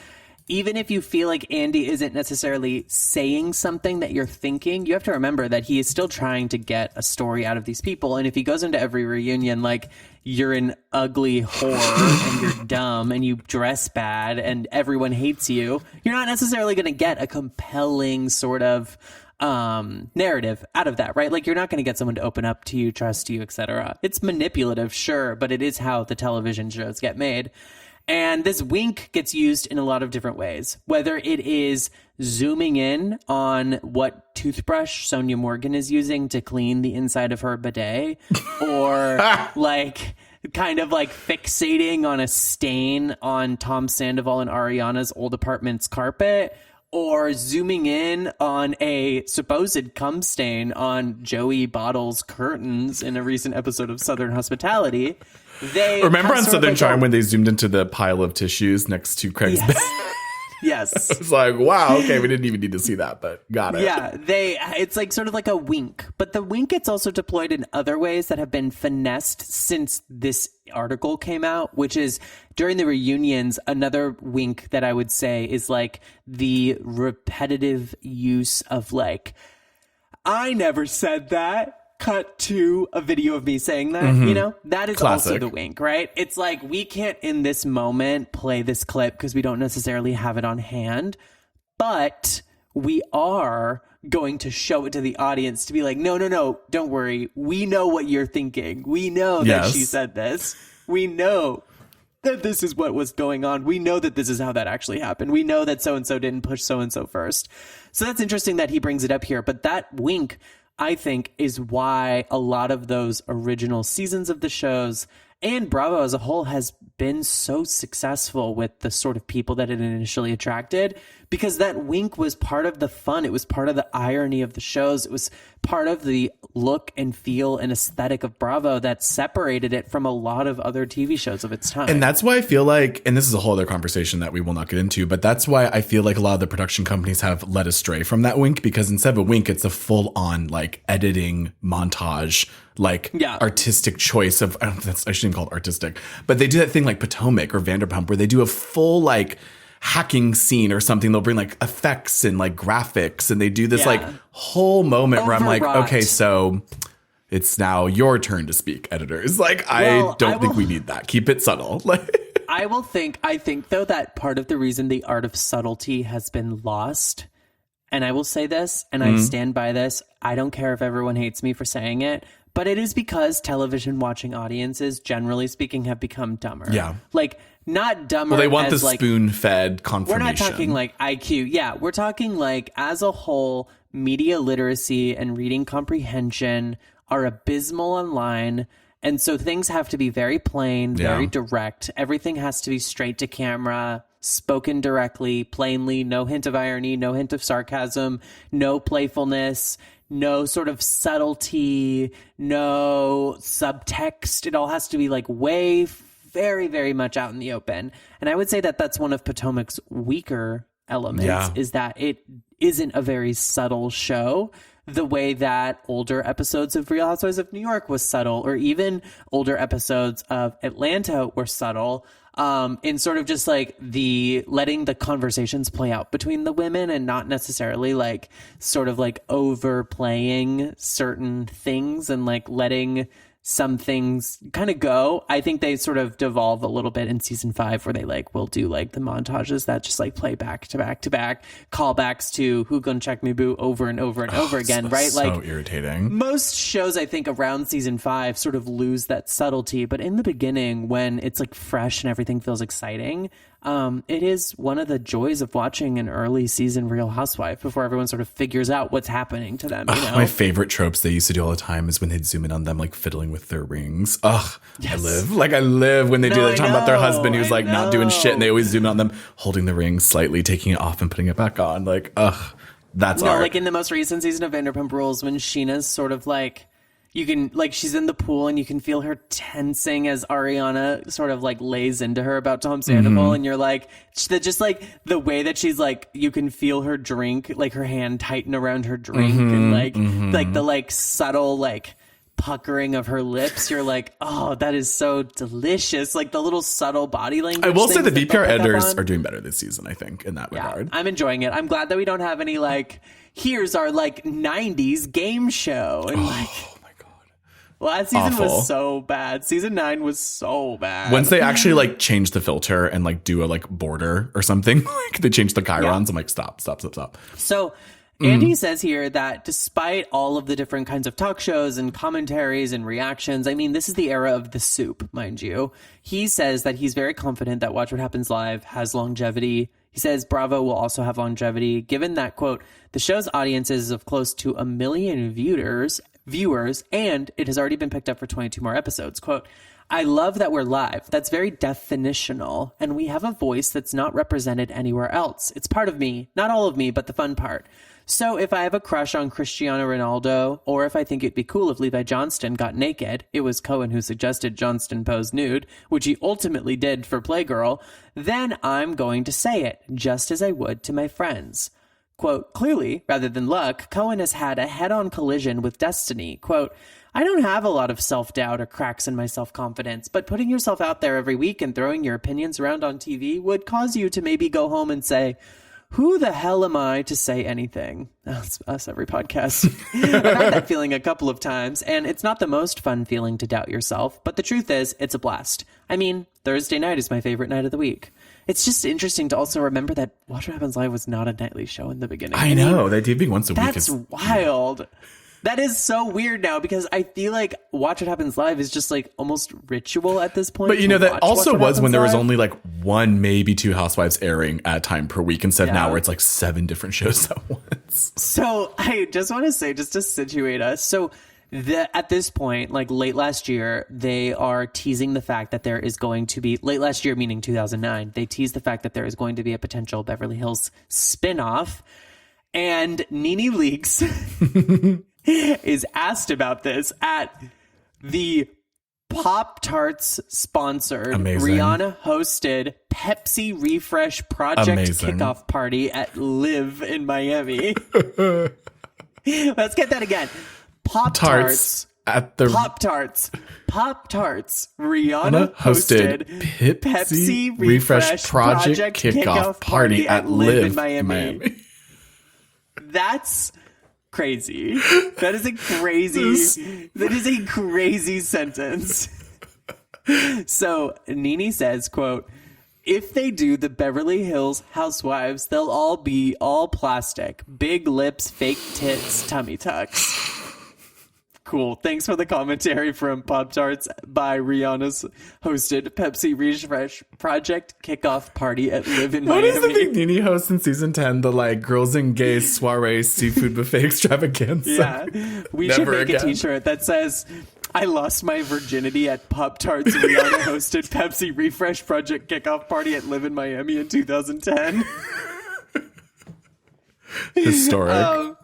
even if you feel like Andy isn't necessarily saying something that you're thinking, you have to remember that he is still trying to get a story out of these people. And if he goes into every reunion like you're an ugly whore and you're dumb and you dress bad and everyone hates you, you're not necessarily going to get a compelling sort of narrative out of that, right? Like you're not going to get someone to open up to you, trust you, etc. It's manipulative, sure, but it is how the television shows get made. And this wink gets used in a lot of different ways, whether it is zooming in on what toothbrush Sonia Morgan is using to clean the inside of her bidet, or like kind of like fixating on a stain on Tom Sandoval and Ariana's old apartment's carpet, or zooming in on a supposed cum stain on Joey Bottle's curtains in a recent episode of Southern Hospitality. They remember on Southern Charm when they zoomed into the pile of tissues next to Craig's bed? Yes. It's like, wow, okay, we didn't even need to see that, but got it. Yeah, it's like sort of like a wink. But the wink gets also deployed in other ways that have been finessed since this article came out, which is during the reunions, another wink that I would say is like the repetitive use of like, I never said that. Cut to a video of me saying that, you know, that is Classic. Also the wink, right? It's like we can't in this moment play this clip because we don't necessarily have it on hand, but we are going to show it to the audience to be like, no, don't worry. We know what you're thinking. We know that she said this. We know that this is what was going on. We know that this is how that actually happened. We know that so-and-so didn't push so-and-so first. So that's interesting that he brings it up here, but that wink, I think, is why a lot of those original seasons of the shows and Bravo as a whole has been so successful with the sort of people that it initially attracted, because that wink was part of the fun. It was part of the irony of the shows. It was part of the look and feel and aesthetic of Bravo that separated it from a lot of other TV shows of its time. And that's why I feel like, and this is a whole other conversation that we will not get into, but that's why I feel like a lot of the production companies have led astray from that wink, because instead of a wink, it's a full on like editing montage, like artistic choice of, I shouldn't even call it artistic, but they do that thing like Potomac or Vanderpump where they do a full like hacking scene or something. They'll bring like effects and like graphics and they do this like whole moment where I'm like, okay, so it's now your turn to speak, editors. Like, I don't think we need that. Keep it subtle. I think though that part of the reason the art of subtlety has been lost, and I will say this, and I stand by this, I don't care if everyone hates me for saying it, but it is because television watching audiences, generally speaking, have become dumber. Yeah. Like, not dumber. Well, they want as the like, spoon-fed confirmation. We're not talking like IQ. Yeah, we're talking like as a whole, media literacy and reading comprehension are abysmal online. And so things have to be very plain, very direct. Everything has to be straight to camera, spoken directly, plainly, no hint of irony, no hint of sarcasm, no playfulness, no sort of subtlety, no subtext. It all has to be like way very, very much out in the open. And I would say that that's one of Potomac's weaker elements, is that it isn't a very subtle show the way that older episodes of Real Housewives of New York was subtle, or even older episodes of Atlanta were subtle, in sort of just like the letting the conversations play out between the women and not necessarily like sort of like overplaying certain things and like letting some things kind of go. I think they sort of devolve a little bit in season 5 where they like will do like the montages that just like play back to back to back, callbacks to Who Gonna Check Me Boo over and over and over again, right? So Like irritating. Most shows I think around season 5 sort of lose that subtlety, but in the beginning when it's like fresh and everything feels exciting, it is one of the joys of watching an early season Real Housewife before everyone sort of figures out what's happening to them. You know? My favorite tropes they used to do all the time is when they'd zoom in on them like fiddling with their rings. Ugh, yes. I live when they do that, talking about their husband who's like not doing shit, and they always zoom in on them holding the ring slightly, taking it off and putting it back on. Like, ugh, that's art. Like in the most recent season of Vanderpump Rules, when Sheena's sort of like, you can like she's in the pool and you can feel her tensing as Ariana sort of like lays into her about Tom Sandoval, and you're like, just like the way that she's like, you can feel her drink, like her hand tighten around her drink, and like the like subtle like puckering of her lips. You're like, oh, that is so delicious. Like the little subtle body language. I will say the VPR editors are doing better this season, I think, in that regard. I'm enjoying it. I'm glad that we don't have any like, here's our like 90s game show and like. Last season was so bad. Season 9 was so bad. Once they actually like change the filter and like do a like border or something, like they change the chirons, I'm like, stop. So Andy says here that despite all of the different kinds of talk shows and commentaries and reactions, I mean, this is the era of the soup, mind you. He says that he's very confident that Watch What Happens Live has longevity. He says Bravo will also have longevity, given that, quote, the show's audience is of close to 1 million viewers, and it has already been picked up for 22 more episodes. Quote, I love that we're live. That's very definitional, and we have a voice that's not represented anywhere else. It's part of me, not all of me, but the fun part. So if I have a crush on Cristiano Ronaldo, or if I think it'd be cool if Levi Johnston got naked, it was Cohen who suggested Johnston pose nude, which he ultimately did for Playgirl, then I'm going to say it, just as I would to my friends. Quote, clearly, rather than luck, Cohen has had a head-on collision with destiny. Quote, I don't have a lot of self-doubt or cracks in my self-confidence, but putting yourself out there every week and throwing your opinions around on TV would cause you to maybe go home and say, who the hell am I to say anything? That's us every podcast. I've had that feeling a couple of times, and it's not the most fun feeling to doubt yourself, but the truth is, it's a blast. I mean, Thursday night is my favorite night of the week. It's just interesting to also remember that Watch What Happens Live was not a nightly show in the beginning. I know. They did being once a week. That's wild. That is so weird now because I feel like Watch What Happens Live is just like almost ritual at this point. But you know, that also was when there was only like 1, maybe 2 Housewives airing at a time per week instead of now where it's like 7 different shows at once. So I just want to say, just to situate us. So at this point, like late last year, they are teasing the fact that there is going to be, late last year meaning 2009, they teased the fact that there is going to be a potential Beverly Hills spinoff. And NeNe Leakes is asked about this at the Pop-Tarts sponsored, Rihanna hosted Pepsi Refresh Project kickoff party at Live in Miami. Let's get that again. Pop-Tarts at the Pop-Tarts Rihanna hosted Pepsi Refresh Project kickoff party at Live in Miami. That's crazy. That is a crazy sentence. So NeNe says, quote, if they do the Beverly Hills Housewives, they'll all be all plastic. Big lips, fake tits, tummy tucks. Cool. Thanks for the commentary from Pop-Tarts by Rihanna's hosted Pepsi Refresh Project kickoff party at Live in Miami. What is the big NeNe host in season 10? The like girls and gays soiree seafood buffet extravaganza. Yeah. We should make a t-shirt that says, I lost my virginity at Pop-Tarts Rihanna hosted Pepsi Refresh Project kickoff party at Live in Miami in 2010. Historic.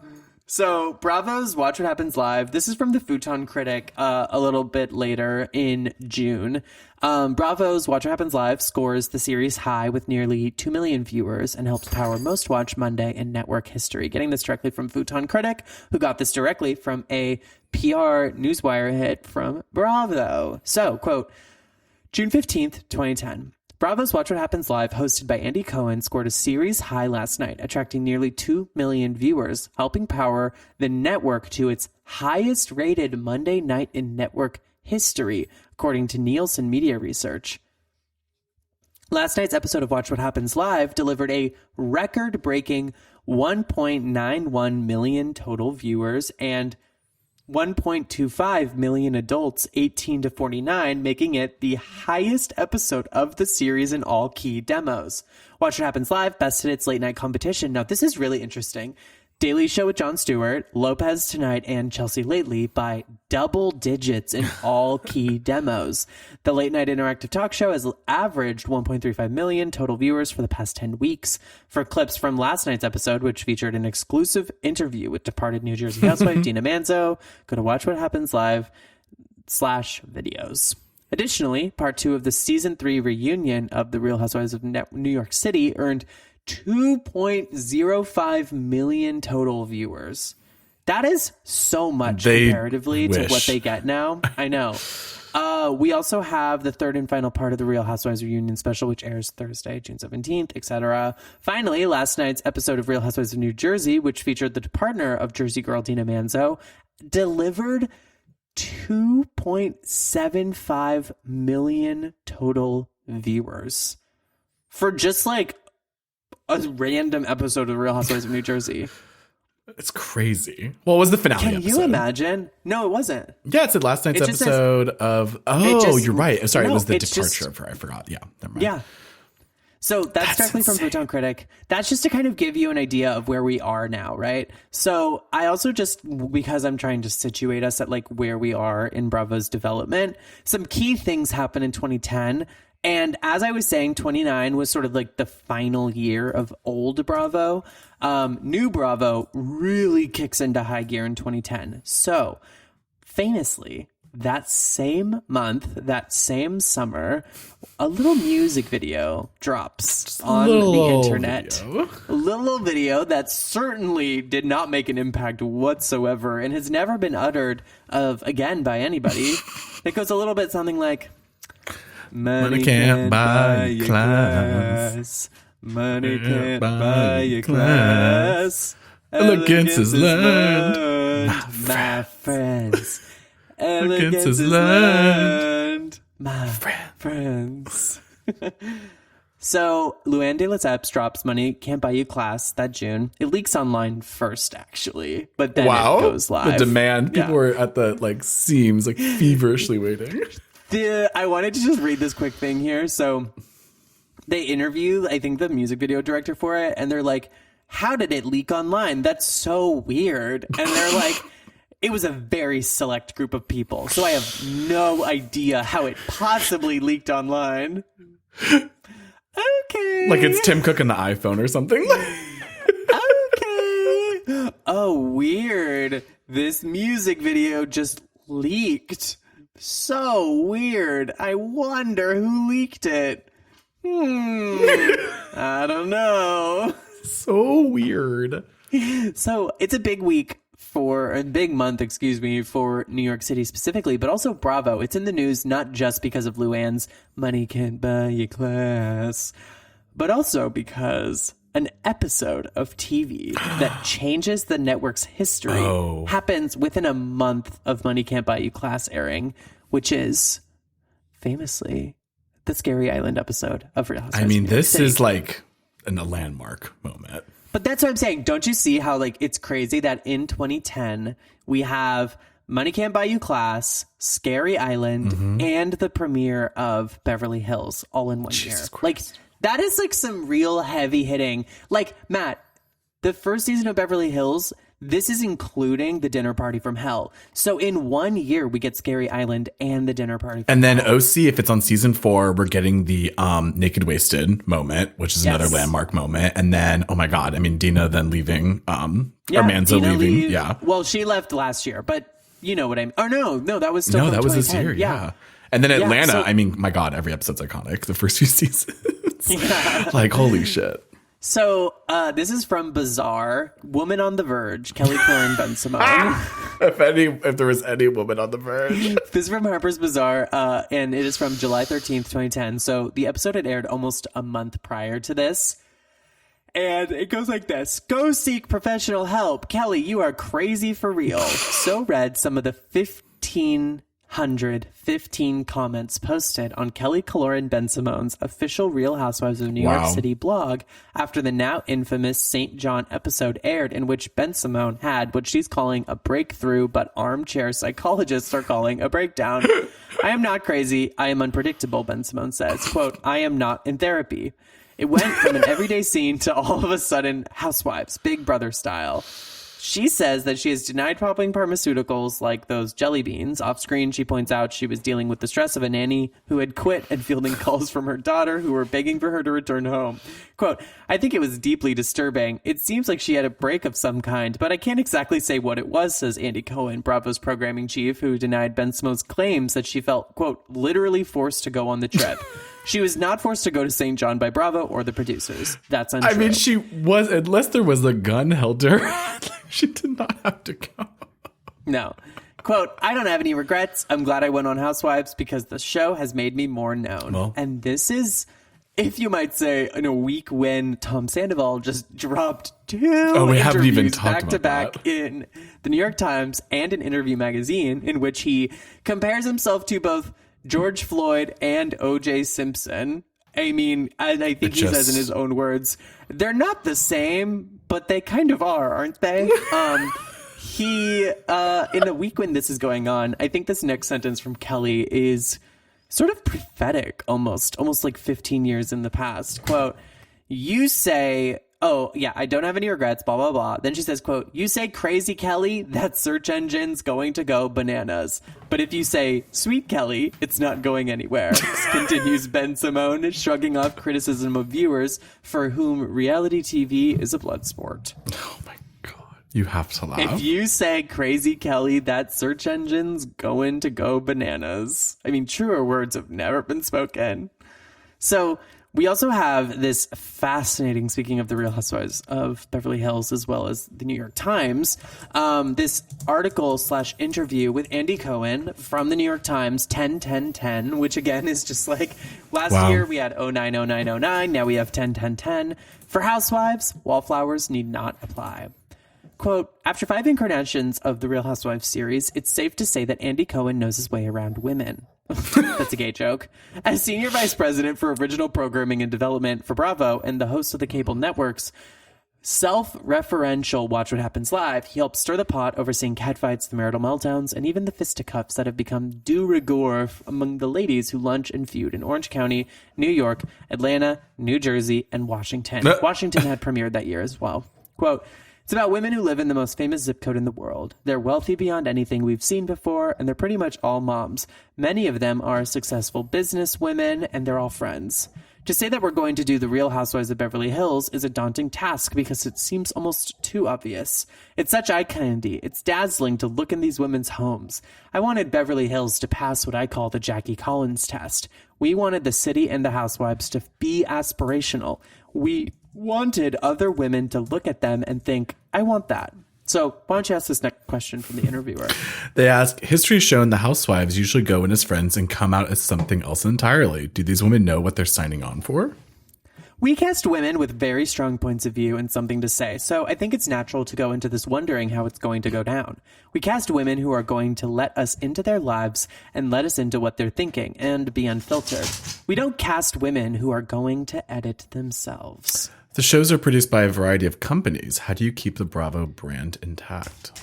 So Bravo's Watch What Happens Live. This is from the Futon Critic a little bit later in June. Bravo's Watch What Happens Live scores the series high with nearly 2 million viewers and helps power most watched Monday in network history. Getting this directly from Futon Critic, who got this directly from a PR Newswire hit from Bravo. So, quote, June 15th, 2010. Bravo's Watch What Happens Live, hosted by Andy Cohen, scored a series high last night, attracting nearly 2 million viewers, helping power the network to its highest rated Monday night in network history, according to Nielsen Media Research. Last night's episode of Watch What Happens Live delivered a record-breaking 1.91 million total viewers and 1.25 million adults 18 to 49, making it the highest episode of the series in all key demos. Watch What Happens Live bested its late night competition. Now, this is really interesting. Daily Show with Jon Stewart, Lopez Tonight, and Chelsea Lately by double digits in all key demos. The late night interactive talk show has averaged 1.35 million total viewers for the past 10 weeks. For clips from last night's episode, which featured an exclusive interview with departed New Jersey housewife Dina Manzo, go to Watch What Happens Live /videos. Additionally, part 2 of the season 3 reunion of The Real Housewives of New York City earned 2.05 million total viewers. That is so much comparatively to what they get now. I know. We also have the third and final part of the Real Housewives reunion special, which airs Thursday, June 17th, etc. Finally, last night's episode of Real Housewives of New Jersey, which featured the partner of Jersey girl Dina Manzo, delivered 2.75 million total viewers for just like a random episode of Real Housewives of New Jersey. It's crazy. What was the finale Can episode? you imagine? No, it wasn't. Yeah, it's the last night's episode of... Oh, you're right. Sorry, it was the departure of her. I forgot. Yeah, never mind. Yeah. So that's directly from Futon Critic. That's just to kind of give you an idea of where we are now, right? So I also just, because I'm trying to situate us at like where we are in Bravo's development, some key things happened in 2010. And as I was saying, 29 was sort of like the final year of old Bravo. New Bravo really kicks into high gear in 2010. So famously, that same month, that same summer, a little music video drops on the internet. A little video that certainly did not make an impact whatsoever and has never been uttered again by anybody. It goes a little bit something like, money can't buy your class. Money can't buy your class. Elegance is learned, my friends. Elegance is learned, my friends. So, LuAnn de Lesseps drops Money Can't Buy You Class that June. It leaks online first, actually, but then it goes live. The demand. People were at the seams, feverishly waiting. I wanted to just read this quick thing here. So they interview, I think, the music video director for it, and they're like, how did it leak online? That's so weird. And they're like, it was a very select group of people, so I have no idea how it possibly leaked online. Okay. Like it's Tim Cook and the iPhone or something. Okay. Oh, weird. This music video just leaked. So weird. I wonder who leaked it. I don't know. So weird. So it's a big week a big month, for New York City specifically, but also Bravo. It's in the news not just because of LuAnn's Money Can't Buy You Class, but also because an episode of TV that changes the network's history happens within a month of Money Can't Buy You Class airing, which is famously the Scary Island episode of Real Housewives. I mean, this is like a landmark moment. But that's what I'm saying. Don't you see how it's crazy that in 2010 we have Money Can't Buy You Class, Scary Island, and the premiere of Beverly Hills all in one year. Christ. That is some real heavy hitting. Matt, the first season of Beverly Hills, this is including the dinner party from hell. So in 1 year, we get Scary Island and the dinner party from And then hell. OC, if it's on season 4, we're getting the naked wasted moment, which is another landmark moment. And then, oh my God, I mean, Dina then leaving, or Manzo Dina leaving. Yeah. Well, she left last year, but you know what I mean. Oh, no, that was still No, from that was this 2010. year. Yeah. And then Atlanta, so- I mean, my God, every episode's iconic. The first few seasons. Holy shit. So this is from Bazaar, Woman on the Verge, Killoren, Bensimon. If there was any woman on the Verge. This is from Harper's Bazaar, and it is from July 13th, 2010. So the episode had aired almost a month prior to this. And it goes like this. Go seek professional help. Kelly, you are crazy for real. So read some of the 15 115 comments posted on Kelly Killoren Bensimon's official Real Housewives of New York City blog after the now infamous St. John episode aired, in which Bensimon had what she's calling a breakthrough, but armchair psychologists are calling a breakdown. I am not crazy. I am unpredictable, Bensimon says. Quote, I am not in therapy. It went from an everyday scene to all of a sudden Housewives, Big Brother style. She says that she has denied popping pharmaceuticals like those jelly beans. Off screen, she points out she was dealing with the stress of a nanny who had quit and fielding calls from her daughter who were begging for her to return home. Quote, I think it was deeply disturbing. It seems like she had a break of some kind, but I can't exactly say what it was, says Andy Cohen, Bravo's programming chief, who denied Bensimon's claims that she felt, quote, literally forced to go on the trip. She was not forced to go to St. John by Bravo or the producers. That's untrue. I mean, she was, unless there was a gun held to her, she did not have to go. No. Quote, I don't have any regrets. I'm glad I went on Housewives because the show has made me more known. Well, and this is, if you might say, in a week when Tom Sandoval just dropped two we haven't even talked back to about back that. in the New York Times and an Interview magazine, in which he compares himself to both George Floyd and O.J. Simpson. I mean, and I think he says in his own words, they're not the same, but they kind of are, aren't they? In a week when this is going on, I think this next sentence from Kelly is sort of prophetic, almost like 15 years in the past. Quote, you say, oh, yeah, I don't have any regrets, blah, blah, blah. Then she says, quote, you say crazy Kelly, that search engine's going to go bananas. But if you say sweet Kelly, it's not going anywhere. Continues Bensimon, shrugging off criticism of viewers for whom reality TV is a blood sport. Oh my God. You have to laugh. If you say crazy Kelly, that search engine's going to go bananas. I mean, truer words have never been spoken. So we also have this fascinating, speaking of the Real Housewives of Beverly Hills, as well as the New York Times, this article / interview with Andy Cohen from the New York Times, 10-10-10, which again is just like last year we had 090909, now we have 10-10-10. For Housewives, Wallflowers need not apply. Quote, after 5 incarnations of the Real Housewives series, it's safe to say that Andy Cohen knows his way around women. That's a gay joke. As senior vice president for original programming and development for Bravo and the host of the cable network's self-referential Watch What Happens Live, he helped stir the pot, overseeing catfights, the marital meltdowns, and even the fisticuffs that have become de rigueur among the ladies who lunch and feud in Orange County, New York, Atlanta, New Jersey, and Washington. Washington had premiered that year as well. Quote, it's about women who live in the most famous zip code in the world. They're wealthy beyond anything we've seen before, and they're pretty much all moms. Many of them are successful business women, and they're all friends. To say that we're going to do the Real Housewives of Beverly Hills is a daunting task because it seems almost too obvious. It's such eye candy. It's dazzling to look in these women's homes. I wanted Beverly Hills to pass what I call the Jackie Collins test. We wanted the city and the Housewives to be aspirational. We wanted other women to look at them and think, I want that. So why don't you ask this next question from the interviewer? They ask, history has shown the Housewives usually go in as friends and come out as something else entirely. Do these women know what they're signing on for? We cast women with very strong points of view and something to say, so I think it's natural to go into this wondering how it's going to go down. We cast women who are going to let us into their lives and let us into what they're thinking and be unfiltered. We don't cast women who are going to edit themselves. The shows are produced by a variety of companies. How do you keep the Bravo brand intact?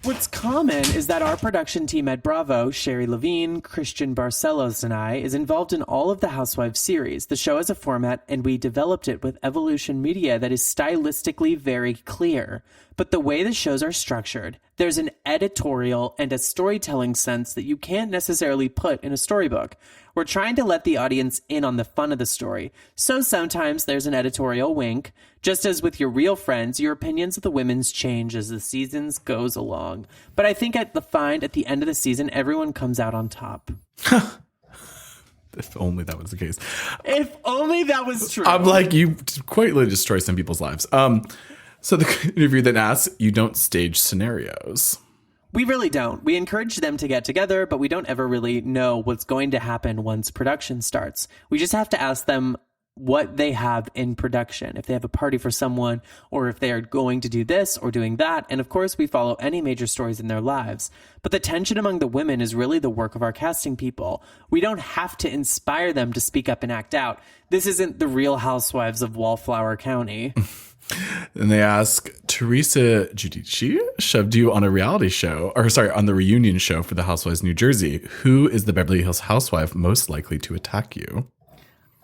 What's common is that our production team at Bravo, Sherry Levine, Christian Barcelos, and I, is involved in all of the Housewives series. The show has a format, and we developed it with Evolution Media that is stylistically very clear. But the way the shows are structured, there's an editorial and a storytelling sense that you can't necessarily put in a storybook. We're trying to let the audience in on the fun of the story. So sometimes there's an editorial wink. Just as with your real friends, your opinions of the women's change as the seasons goes along. But I think at the end of the season, everyone comes out on top. If only that was the case. If only that was true. I'm like, you quite literally destroy some people's lives. So the interview then asks, you don't stage scenarios. We really don't. We encourage them to get together, but we don't ever really know what's going to happen once production starts. We just have to ask them what they have in production, if they have a party for someone, or if they are going to do this or doing that. And of course, we follow any major stories in their lives. But the tension among the women is really the work of our casting people. We don't have to inspire them to speak up and act out. This isn't the Real Housewives of Wallflower County. And they ask, Teresa Giudici shoved you on a reality show, on the reunion show for the Housewives New Jersey. Who is the Beverly Hills housewife most likely to attack you?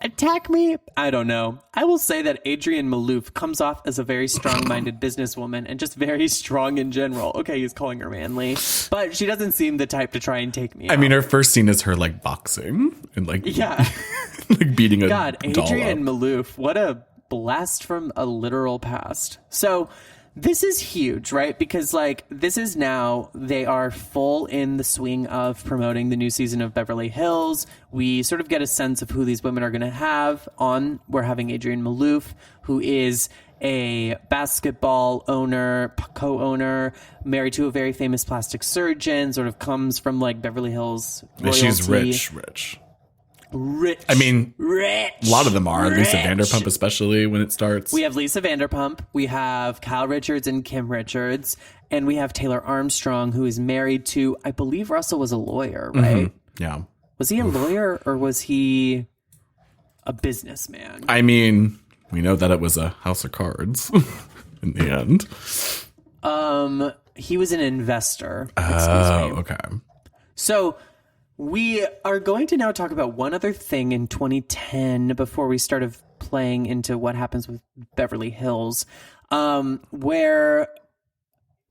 Attack me? I don't know. I will say that Adrienne Maloof comes off as a very strong-minded businesswoman and just very strong in general. Okay, he's calling her manly, but she doesn't seem the type to try and take me out. I mean, her first scene is her like boxing and like like beating a God, doll Adrienne up. Maloof, what a blast from a literal past. So this is huge, right? Because like this is now, they are full in the swing of promoting the new season of Beverly Hills. We sort of get a sense of who these women are going to have on. We're having Adrienne Maloof, who is a basketball owner, co-owner, married to a very famous plastic surgeon, sort of comes from like Beverly Hills royalty. She's rich. I mean, rich. A lot of them are. Rich. Lisa Vanderpump, especially when it starts. We have Lisa Vanderpump. We have Kyle Richards and Kim Richards. And we have Taylor Armstrong, who is married to, I believe Russell was a lawyer, right? Mm-hmm. Yeah. Was he a lawyer or was he a businessman? I mean, we know that it was a house of cards in the end. He was an investor. Oh, okay. So we are going to now talk about one other thing in 2010 before we started playing into what happens with Beverly Hills, where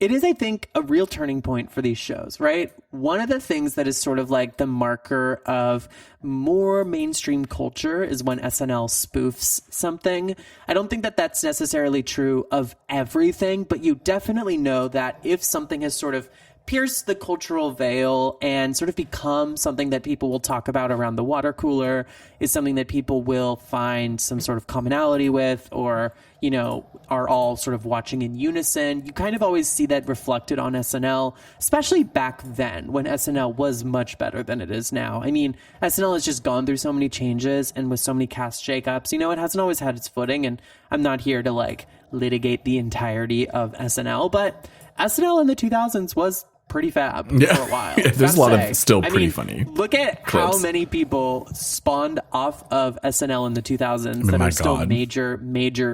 it is, I think, a real turning point for these shows, right? One of the things that is sort of like the marker of more mainstream culture is when SNL spoofs something. I don't think that that's necessarily true of everything, but you definitely know that if something has sort of pierce the cultural veil and sort of become something that people will talk about around the water cooler, is something that people will find some sort of commonality with, or, you know, are all sort of watching in unison. You kind of always see that reflected on SNL, especially back then when SNL was much better than it is now. I mean, SNL has just gone through so many changes and with so many cast shakeups, you know, it hasn't always had its footing, and I'm not here to like litigate the entirety of SNL, but SNL in the 2000s was pretty fab for a while. Yeah, there's a lot of still pretty funny. Look at clips. how many people spawned off of SNL in the 2000s that are still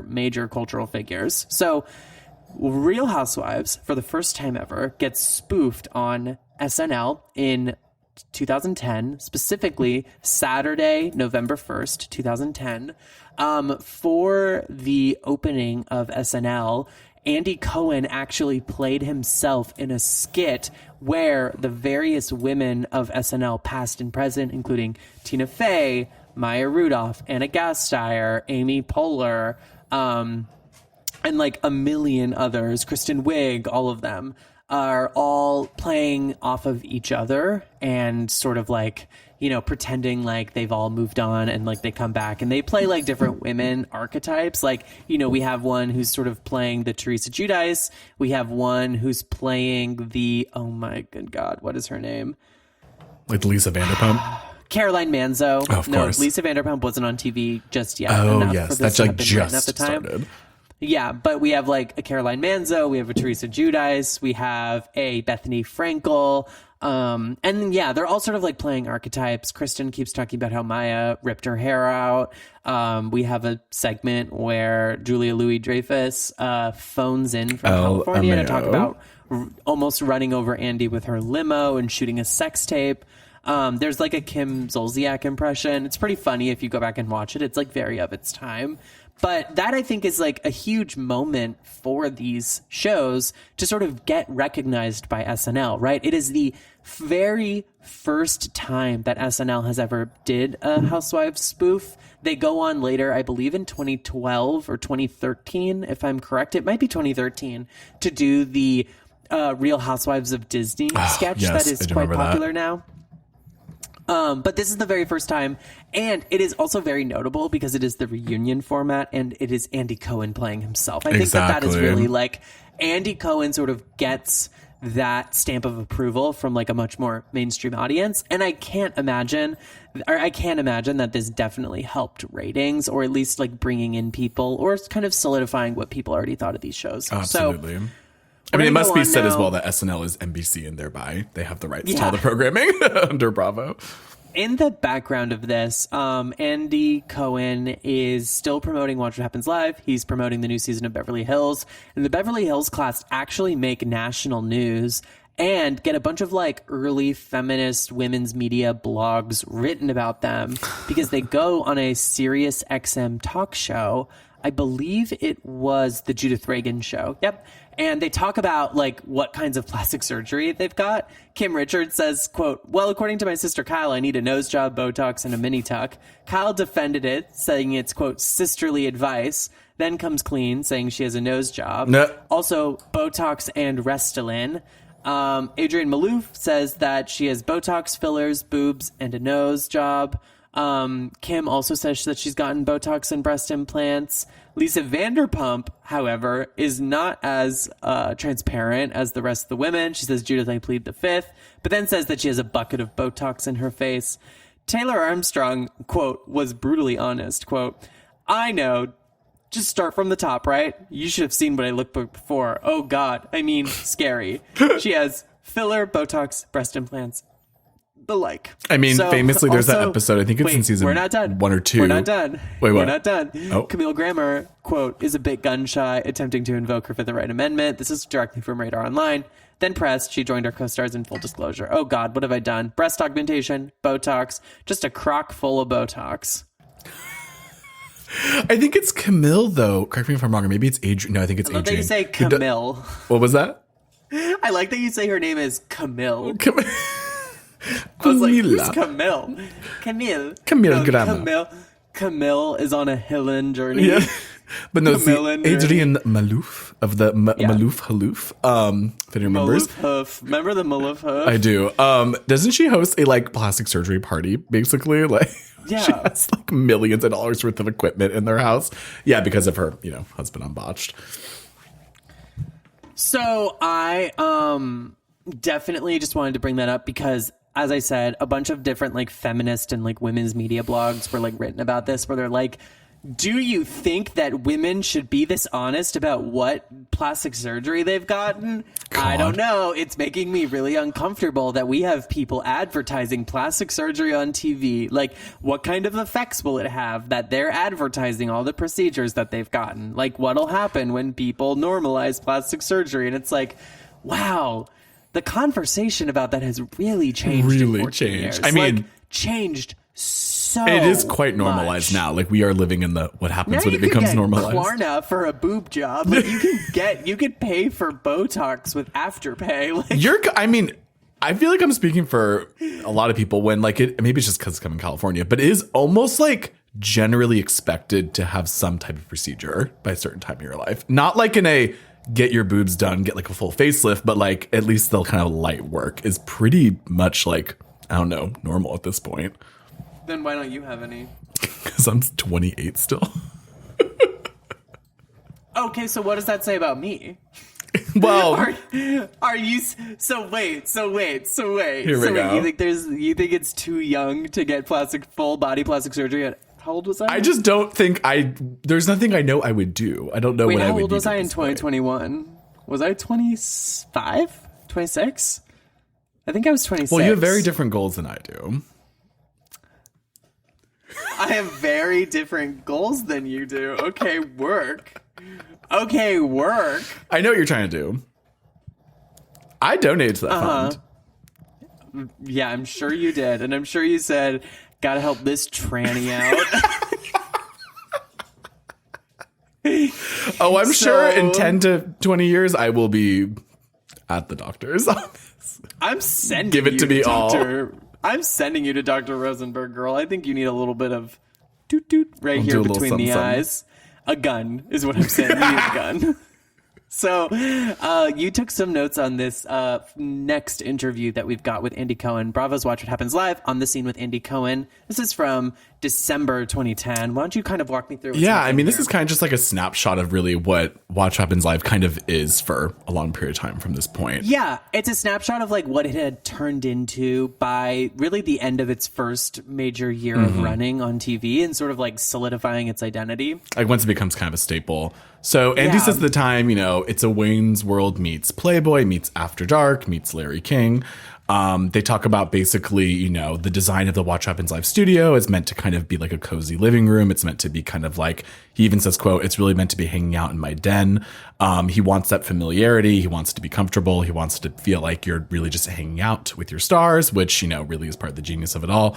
major cultural figures. So Real Housewives, for the first time ever, gets spoofed on SNL in 2010, specifically Saturday, November 1st, 2010. For the opening of SNL, Andy Cohen actually played himself in a skit where the various women of SNL, past and present, including Tina Fey, Maya Rudolph, Anna Gasteyer, Amy Poehler, and like a million others, Kristen Wiig, all of them, are all playing off of each other and sort of like, you know, pretending like they've all moved on and like they come back and they play like different women archetypes. Like, you know, we have one who's sort of playing the Teresa Giudice. We have one who's playing the, oh my good God, what is her name? Like Lisa Vanderpump? Caroline Manzo. Oh, of course. Lisa Vanderpump wasn't on TV just yet. Oh, enough yes. for this That's to like have been written just at the time. started. Yeah, but we have like a Caroline Manzo, we have a Teresa Giudice, we have a Bethany Frankel, and yeah, they're all sort of like playing archetypes. Kristen keeps talking about how Maya ripped her hair out. We have a segment where Julia Louis-Dreyfus phones in from California to talk about almost running over Andy with her limo and shooting a sex tape. There's like a Kim Zolciak impression. It's pretty funny if you go back and watch it. It's like very of its time. But that, I think, is like a huge moment for these shows to sort of get recognized by SNL, right? It is the very first time that SNL has ever did a Housewives spoof. They go on later, I believe in 2012 or 2013, if I'm correct. It might be 2013, to do the Real Housewives of Disney sketch that is quite popular now. But this is the very first time, and it is also very notable because it is the reunion format, and it is Andy Cohen playing himself. I think that is really like Andy Cohen sort of gets that stamp of approval from like a much more mainstream audience. And I can't imagine that this definitely helped ratings, or at least like bringing in people or kind of solidifying what people already thought of these shows. Absolutely. So, I mean, it must be said now. as well that SNL is NBC, and thereby they have the rights to all the programming under Bravo. In the background of this, Andy Cohen is still promoting Watch What Happens Live. He's promoting the new season of Beverly Hills. And the Beverly Hills cast actually make national news and get a bunch of like early feminist women's media blogs written about them because they go on a Sirius XM talk show. I believe it was the Judith Reagan show. Yep. And they talk about like what kinds of plastic surgery they've got. Kim Richards says, quote, well, according to my sister Kyle, I need a nose job, Botox, and a mini tuck. Kyle defended it, saying it's, quote, sisterly advice. Then comes clean, saying she has a nose job. No. Also, Botox and Restylane. Adrienne Malouf says that she has Botox, fillers, boobs, and a nose job. Kim also says that she's gotten Botox and breast implants. Lisa Vanderpump, however, is not as transparent as the rest of the women. She says, Judith, I plead the fifth, but then says that she has a bucket of Botox in her face. Taylor Armstrong, quote, was brutally honest, quote, I know, just start from the top, right? You should have seen what I looked before. Oh, God. I mean, scary. She has filler, Botox, breast implants, the like. I mean, So, famously, there's that also- episode. I think it's in season we're not done. 1 or 2. We're not done. Wait, what? We're not done. Oh. Camille Grammer, quote, is a bit gun shy, attempting to invoke her Fifth Right Amendment. This is directly from Radar Online. Then pressed, she joined her co-stars in full disclosure. Oh, God, what have I done? Breast augmentation, Botox, just a crock full of Botox. I think it's Camille, though. Correct me if I'm wrong. Or maybe it's Adrian. No, I think it's I love that Adrian. you say Who do- Camille. What was that? I like that you say her name is Camille. I was like, who's Camille? Camille No, Grammer. Camille is on a Hillen journey. Yeah. But no, see, Camille and Adrienne Malouf of the Malouf Haloof. If anyone remembers. Maloof Hoof. Remember the Maloof Hoof? I do. Doesn't she host a like plastic surgery party, basically? Like Yeah. she has like millions of dollars worth of equipment in their house. Yeah, because of her, husband on Botched. So I definitely just wanted to bring that up because, as I said, a bunch of different like feminist and like women's media blogs were like written about this, where they're like, do you think that women should be this honest about what plastic surgery they've gotten? God. I don't know. It's making me really uncomfortable that we have people advertising plastic surgery on TV. Like, what kind of effects will it have that they're advertising all the procedures that they've gotten? Like, what'll happen when people normalize plastic surgery? And it's like, wow, the conversation about that has really changed. in Really 14 changed. years. I mean, like, changed so it is quite normalized much. now. Like we are living in the what happens Now when you it becomes can get normalized. Klarna for a boob job. Like you could pay for Botox with Afterpay. Like, I feel like I'm speaking for a lot of people when like it, maybe it's just because it's coming in California, but it is almost like generally expected to have some type of procedure by a certain time in your life. Not like in a get your boobs done, get like a full facelift, but like at least they'll kind of light work is pretty much like, I don't know, normal at this point. then why don't you have any? Because I'm 28 still. Okay, so what does that say about me? Well, Are you so wait. Here we go. You think it's too young to get full body plastic surgery? How old was I? I just don't think there's nothing I know I would do. I don't know Wait, what I would how old do was at I in this point. 2021? Was I 25? 26? I think I was 26. Well, you have very different goals than I do. I have very different goals than you do. Okay, work. I know what you're trying to do. I donated to that fund. Yeah, I'm sure you did. And I'm sure you said, gotta help this tranny out. Oh, I'm sure in So- 10 to 20 years, I will be at the doctor's office. I'm sending Give it you to me all. I'm sending you to Dr. Rosenberg, girl. I think you need a little bit of toot toot right I'll do here a little between the something, something. eyes. A gun is what I'm saying. You need a gun. So you took some notes on this next interview that we've got with Andy Cohen. Bravo's Watch What Happens Live, On the Scene with Andy Cohen. This is from December 2010. Why don't you kind of walk me through it? Yeah, I mean, this is kind of just like a snapshot of really what Watch What Happens Live kind of is for a long period of time from this point. Yeah, it's a snapshot of like what it had turned into by really the end of its first major year of running on TV and sort of like solidifying its identity. Like once it becomes kind of a staple. So Andy says at the time, it's a Wayne's World meets Playboy, meets After Dark, meets Larry King. They talk about basically, the design of the Watch What Happens Live studio is meant to kind of be like a cozy living room. It's meant to be kind of like, he even says, quote, it's really meant to be hanging out in my den. He wants that familiarity. He wants to be comfortable. He wants to feel like you're really just hanging out with your stars, which, really is part of the genius of it all.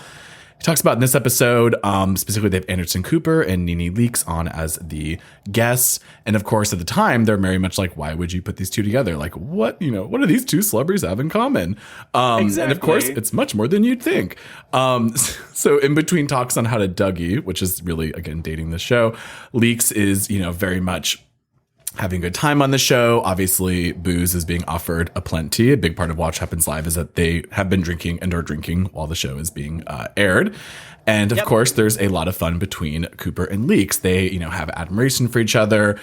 He talks about in this episode, specifically they have Anderson Cooper and NeNe Leakes on as the guests. And of course, at the time, they're very much like, why would you put these two together? Like, what do these two celebrities have in common? Exactly. And of course, it's much more than you'd think. So in between talks on how to Dougie, which is really, again, dating the show, Leakes is, very much having a good time on the show. Obviously, booze is being offered aplenty. A big part of Watch Happens Live is that they have been drinking and are drinking while the show is being aired. And of course, there's a lot of fun between Cooper and Leakes. They, have admiration for each other.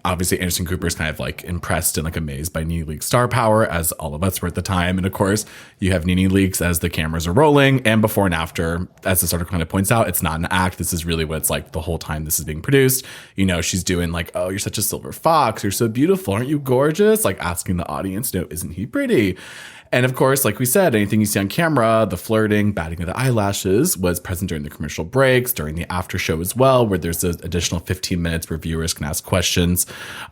Obviously Anderson Cooper is kind of like impressed and like amazed by NeNe Leakes' star power, as all of us were at the time. And of course, you have NeNe Leakes as the cameras are rolling, and before and after, as this article kind of points out, it's not an act. This is really what it's like the whole time this is being produced. She's doing like, oh, you're such a silver fox. You're so beautiful. Aren't you gorgeous? Like asking the audience, isn't he pretty? And of course, like we said, anything you see on camera, the flirting, batting of the eyelashes was present during the commercial breaks, during the after show as well, where there's an additional 15 minutes where viewers can ask questions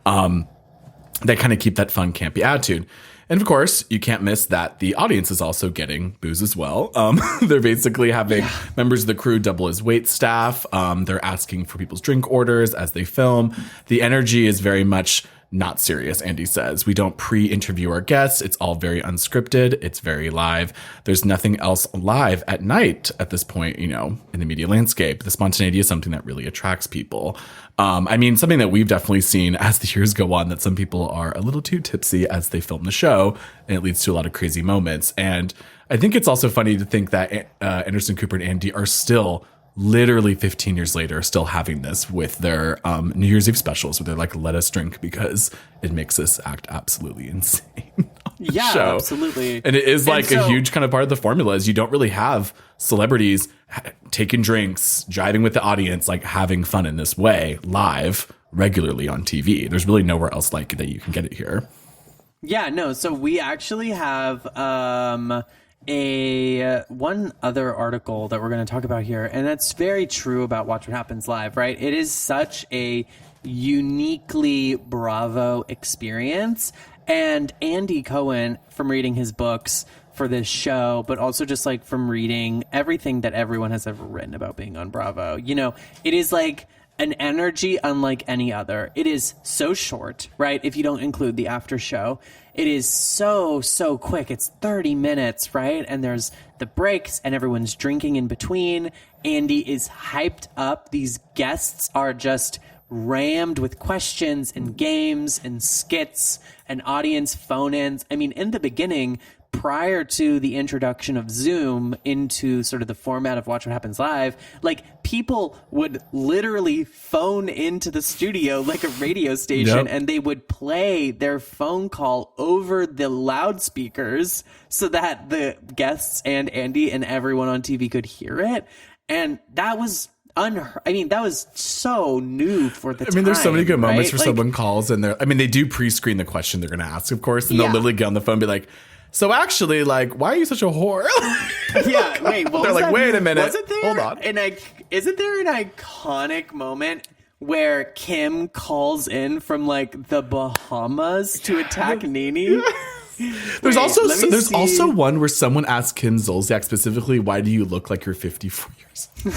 that kind of keep that fun, campy attitude. And of course, you can't miss that the audience is also getting booze as well. They're basically having members of the crew double as wait staff. They're asking for people's drink orders as they film. The energy is very much not serious, Andy says. We don't pre-interview our guests. It's all very unscripted. It's very live. There's nothing else live at night at this point, in the media landscape. The spontaneity is something that really attracts people. Something that we've definitely seen as the years go on, that some people are a little too tipsy as they film the show, and it leads to a lot of crazy moments. And I think it's also funny to think that Anderson Cooper and Andy are still literally 15 years later still having this with their New Year's Eve specials where they're like, let us drink because it makes us act absolutely insane on the show. Absolutely. And it is like a huge kind of part of the formula is you don't really have celebrities taking drinks, driving with the audience, like having fun in this way live regularly on TV. There's really nowhere else like it that you can get it here. Yeah, no. So we actually have one other article that we're going to talk about here, and that's very true about Watch What Happens Live, right? It is such a uniquely Bravo experience, and Andy Cohen, from reading his books for this show, but also just like from reading everything that everyone has ever written about being on Bravo, it is like an energy unlike any other. It is so short, right? If you don't include the after show, it is so quick. It's 30 minutes, right? And there's the breaks and everyone's drinking in between. Andy is hyped up. These guests are just rammed with questions and games and skits and audience phone-ins. In the beginning, prior to the introduction of Zoom into sort of the format of Watch What Happens Live, like people would literally phone into the studio like a radio station, and they would play their phone call over the loudspeakers so that the guests and Andy and everyone on TV could hear it. And that was that was so new for the time. There's so many good moments right? where someone calls and they do pre-screen the question they're going to ask, of course, and they'll literally get on the phone and be like, so actually, like, why are you such a whore? Yeah, wait, what they're was like, that? wait a minute, Wasn't there hold on. Isn't there an iconic moment where Kim calls in from like the Bahamas to attack NeNe? There's also one where someone asked Kim Zolciak specifically, why do you look like you're 54 years old?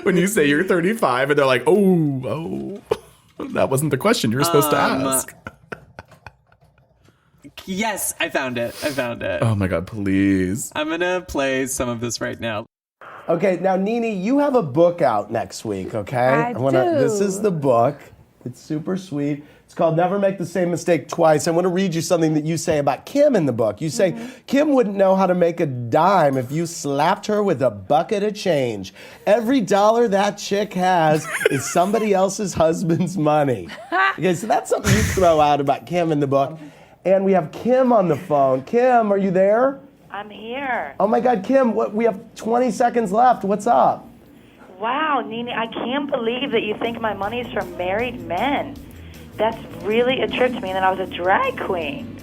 When you say you're 35, and they're like, oh, that wasn't the question you were supposed to ask. Yes, I found it. Oh my God, please. I'm going to play some of this right now. Okay, now NeNe, you have a book out next week, okay? I do. This is the book. It's super sweet. It's called Never Make the Same Mistake Twice. I want to read you something that you say about Kim in the book. You say, Kim wouldn't know how to make a dime if you slapped her with a bucket of change. Every dollar that chick has is somebody else's husband's money. Okay, so that's something you throw out about Kim in the book. And we have Kim on the phone. Kim, are you there? I'm here. Oh my God, Kim, we have 20 seconds left. What's up? Wow, NeNe, I can't believe that you think my money is from married men. That's really a trip to me, and that I was a drag queen.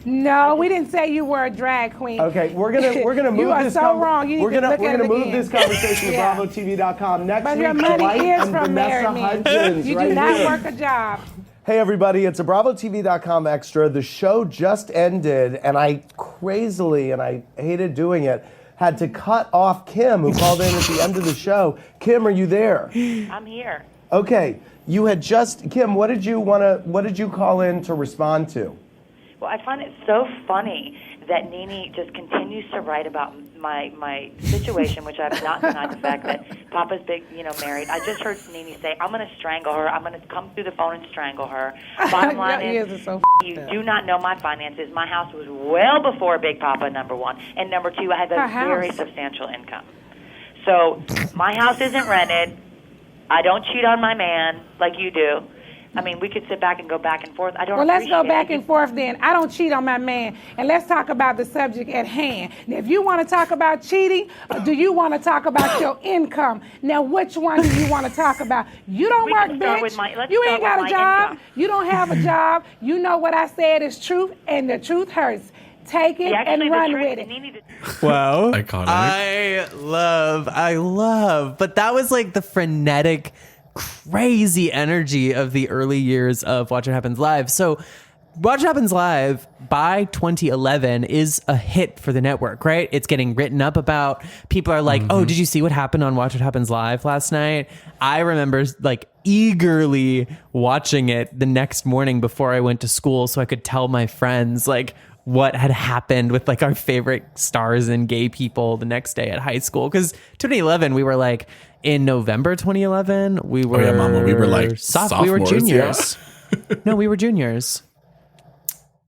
No, we didn't say you were a drag queen. Okay, we're gonna move you are this. So wrong. You need we're gonna move again. this conversation to BravoTV.com next but week. your money Dwight is and from Vanessa married men. Hudgens You right do not here. work a job. Hey everybody, it's a BravoTV.com extra. The show just ended, and I crazily, and I hated doing it, had to cut off Kim, who called in at the end of the show. Kim, are you there? I'm here. Okay, you had just Kim. What did you call in to respond to? Well, I find it so funny that NeNe just continues to write about my situation, which I've not denied the fact that Papa's big, married. I just heard NeNe say, I'm going to strangle her. I'm going to come through the phone and strangle her. Bottom line is, you do not know my finances. My house was well before Big Papa, number one. And number two, I have a very substantial income. So my house isn't rented. I don't cheat on my man like you do. I mean, we could sit back and go back and forth. Well, let's go back and forth then. I don't cheat on my man. And let's talk about the subject at hand. Now, if you want to talk about cheating, or do you want to talk about your income? Now, which one do you want to talk about? You don't work, bitch. You ain't got a job. You don't have a job. You know what I said is truth, and the truth hurts. Take it and run with it. Wow. Iconic. I love. But that was like the frenetic, crazy energy of the early years of Watch What Happens Live. So Watch What Happens Live by 2011 is a hit for the network, right? It's getting written up about. People are like, oh, did you see what happened on Watch What Happens Live last night? I remember like eagerly watching it the next morning before I went to school so I could tell my friends like what had happened with like our favorite stars and gay people the next day at high school. Because 2011, we were like, in November 2011, we were, Mama, we were like sophomores, we were juniors. No, we were juniors.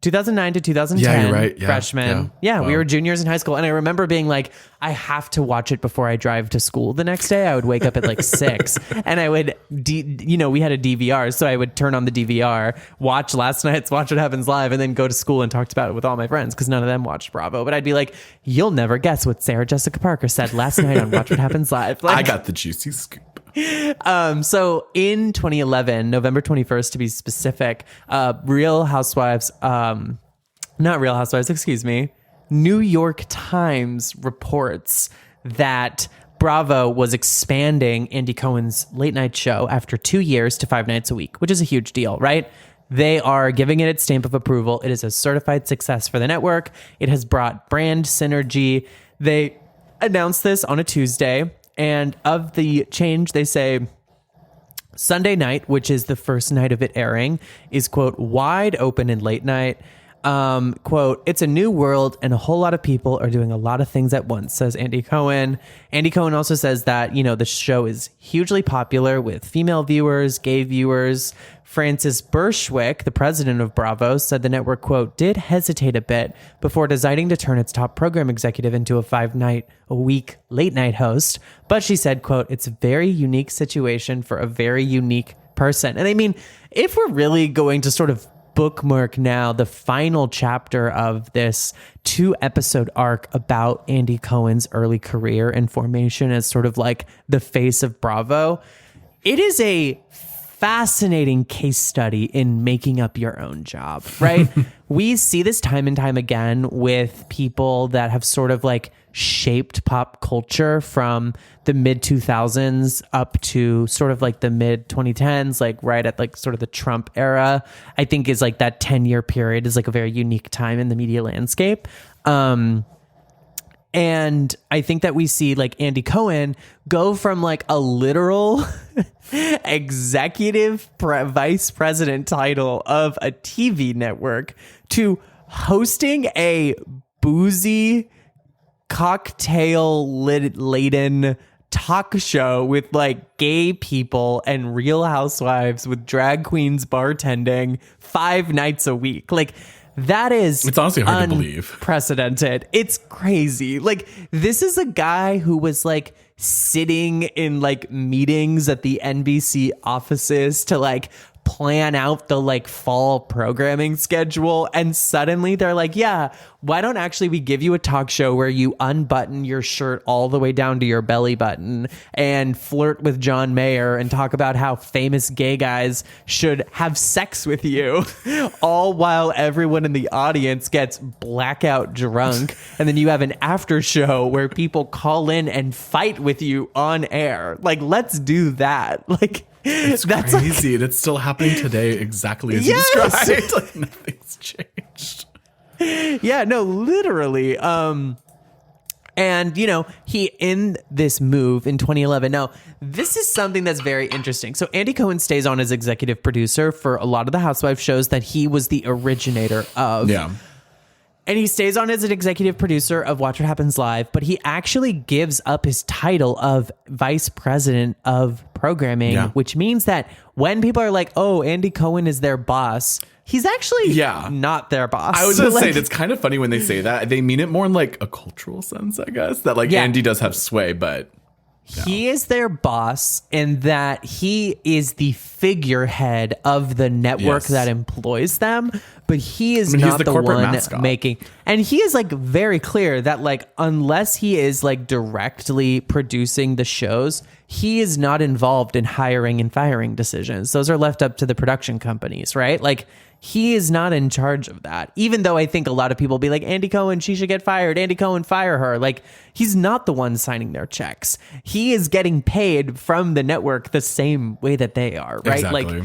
2009 to 2010, yeah, you're right. freshmen. Yeah, we were juniors in high school. And I remember being like, I have to watch it before I drive to school the next day. I would wake up at like 6 and I would, we had a DVR. So I would turn on the DVR, watch last night's Watch What Happens Live, and then go to school and talk about it with all my friends because none of them watched Bravo. But I'd be like, you'll never guess what Sarah Jessica Parker said last night on Watch What Happens Live. Like, I got the juicy scoop. So in 2011, November 21st to be specific, Real Housewives, not Real Housewives, excuse me, New York Times reports that Bravo was expanding Andy Cohen's late night show after 2 years to 5 nights a week, which is a huge deal, right? They are giving it its stamp of approval. It is a certified success for the network. It has brought brand synergy. They announced this on a Tuesday. And of the change, they say Sunday night, which is the first night of it airing, is, quote, wide open and late night. Quote, it's a new world and a whole lot of people are doing a lot of things at once, says Andy Cohen. Andy Cohen also says that, the show is hugely popular with female viewers, gay viewers. Francis Bershwick, the president of Bravo, said the network, quote, did hesitate a bit before deciding to turn its top program executive into a 5-night-a-week late-night host. But she said, quote, it's a very unique situation for a very unique person. And I mean, if we're really going to sort of bookmark now the final chapter of this 2-episode arc about Andy Cohen's early career and formation as sort of like the face of Bravo, it is a fascinating case study in making up your own job, right? We see this time and time again with people that have sort of like shaped pop culture from the mid 2000s up to sort of like the mid 2010s, like right at like sort of the Trump era. I think is like that 10-year period is like a very unique time in the media landscape. And I think that we see like Andy Cohen go from like a literal executive vice president title of a TV network to hosting a boozy, cocktail laden talk show with like gay people and Real Housewives with drag queens bartending 5 nights a week. Like, that is It's honestly hard to believe. Unprecedented. It's crazy. Like, this is a guy who was like sitting in like meetings at the NBC offices to like plan out the like fall programming schedule, and suddenly they're like, yeah, why don't actually we give you a talk show where you unbutton your shirt all the way down to your belly button and flirt with John Mayer and talk about how famous gay guys should have sex with you, all while everyone in the audience gets blackout drunk, and then you have an after show where people call in and fight with you on air. Like, let's do that. Like, It's that's crazy. And it's still happening today exactly as Yes! you described. Like, nothing's changed. Yeah, no, literally. And, you know, he, in this move in 2011, now, this is something that's very interesting. So Andy Cohen stays on as executive producer for a lot of the Housewives shows that he was the originator of. Yeah. And he stays on as an executive producer of Watch What Happens Live, but he actually gives up his title of vice president of programming, which means that when people are like, oh, Andy Cohen is their boss, he's actually not their boss. I was going to say, that's kind of funny when they say that. They mean it more in like a cultural sense, I guess, that like Andy does have sway, but... He is their boss in that he is the figurehead of the network that employs them, but he is not the one mascot. Making. And he is like very clear that like unless he is like directly producing the shows, he is not involved in hiring and firing decisions. Those are left up to the production companies, right? Like, he is not in charge of that, even though I think a lot of people be like, Andy Cohen, she should get fired. Andy Cohen, fire her. Like, he's not the one signing their checks. He is getting paid from the network the same way that they are, right? Exactly. Like,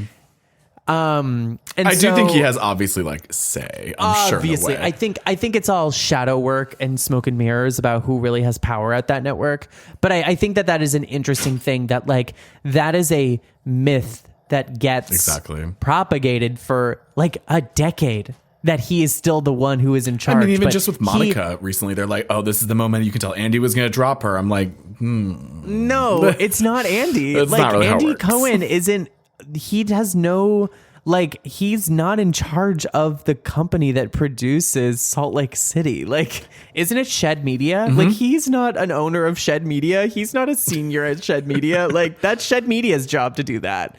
and I do think he has obviously like say, I'm sure. Obviously, I think it's all shadow work and smoke and mirrors about who really has power at that network. But I think that is an interesting thing, that like that is a myth that gets propagated for like a decade, that he is still the one who is in charge. I mean, even just with Monica recently, they're like, oh, this is the moment you can tell Andy was going to drop her. I'm like, no, it's not Andy. That's like, not really Andy how it works. Cohen isn't, he has no, like, he's not in charge of the company that produces Salt Lake City. Like, isn't it Shed Media? Mm-hmm. Like, he's not an owner of Shed Media. He's not a senior at Shed Media. Like, that's Shed Media's job to do that.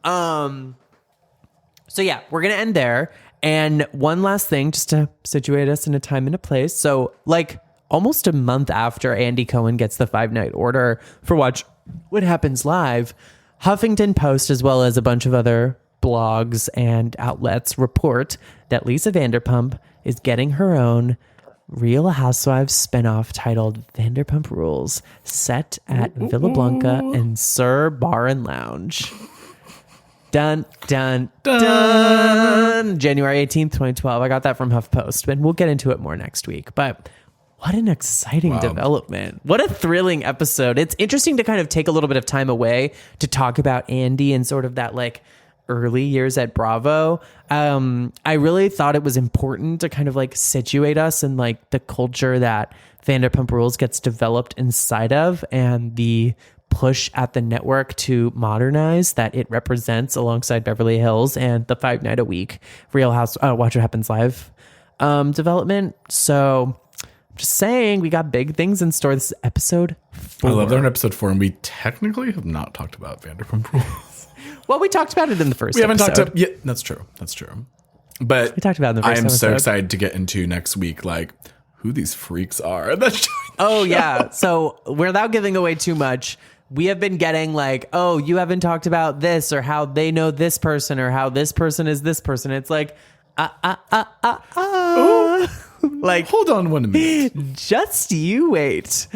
So yeah, we're going to end there. And one last thing, just to situate us in a time and a place. So like almost a month after Andy Cohen gets the 5-night order for Watch What Happens Live, Huffington Post, as well as a bunch of other blogs and outlets, report that Lisa Vanderpump is getting her own Real Housewives spinoff titled Vanderpump Rules, set at Villa Blanca and Sir Bar and Lounge. Dun, dun, dun. January 18th, 2012. I got that from HuffPost, and we'll get into it more next week. But what an exciting development. What a thrilling episode. It's interesting to kind of take a little bit of time away to talk about Andy and sort of that like early years at Bravo. I really thought it was important to kind of like situate us in like the culture that Vanderpump Rules gets developed inside of, and the push at the network to modernize that it represents alongside Beverly Hills and the 5-night-a-week Real House Watch What Happens Live development. So just saying, we got big things in store. This is episode 4. I love that in episode 4, and we technically have not talked about Vanderpump Rules. Well, we talked about it in the first episode. Haven't talked about yeah, that's true. That's true. But we talked about it in the first I am so episode. excited to get into next week, like who these freaks are. Yeah. So without giving away too much, we have been getting like, oh, you haven't talked about this, or how they know this person, or how this person is this person. It's like, like, hold on 1 minute. Just you wait.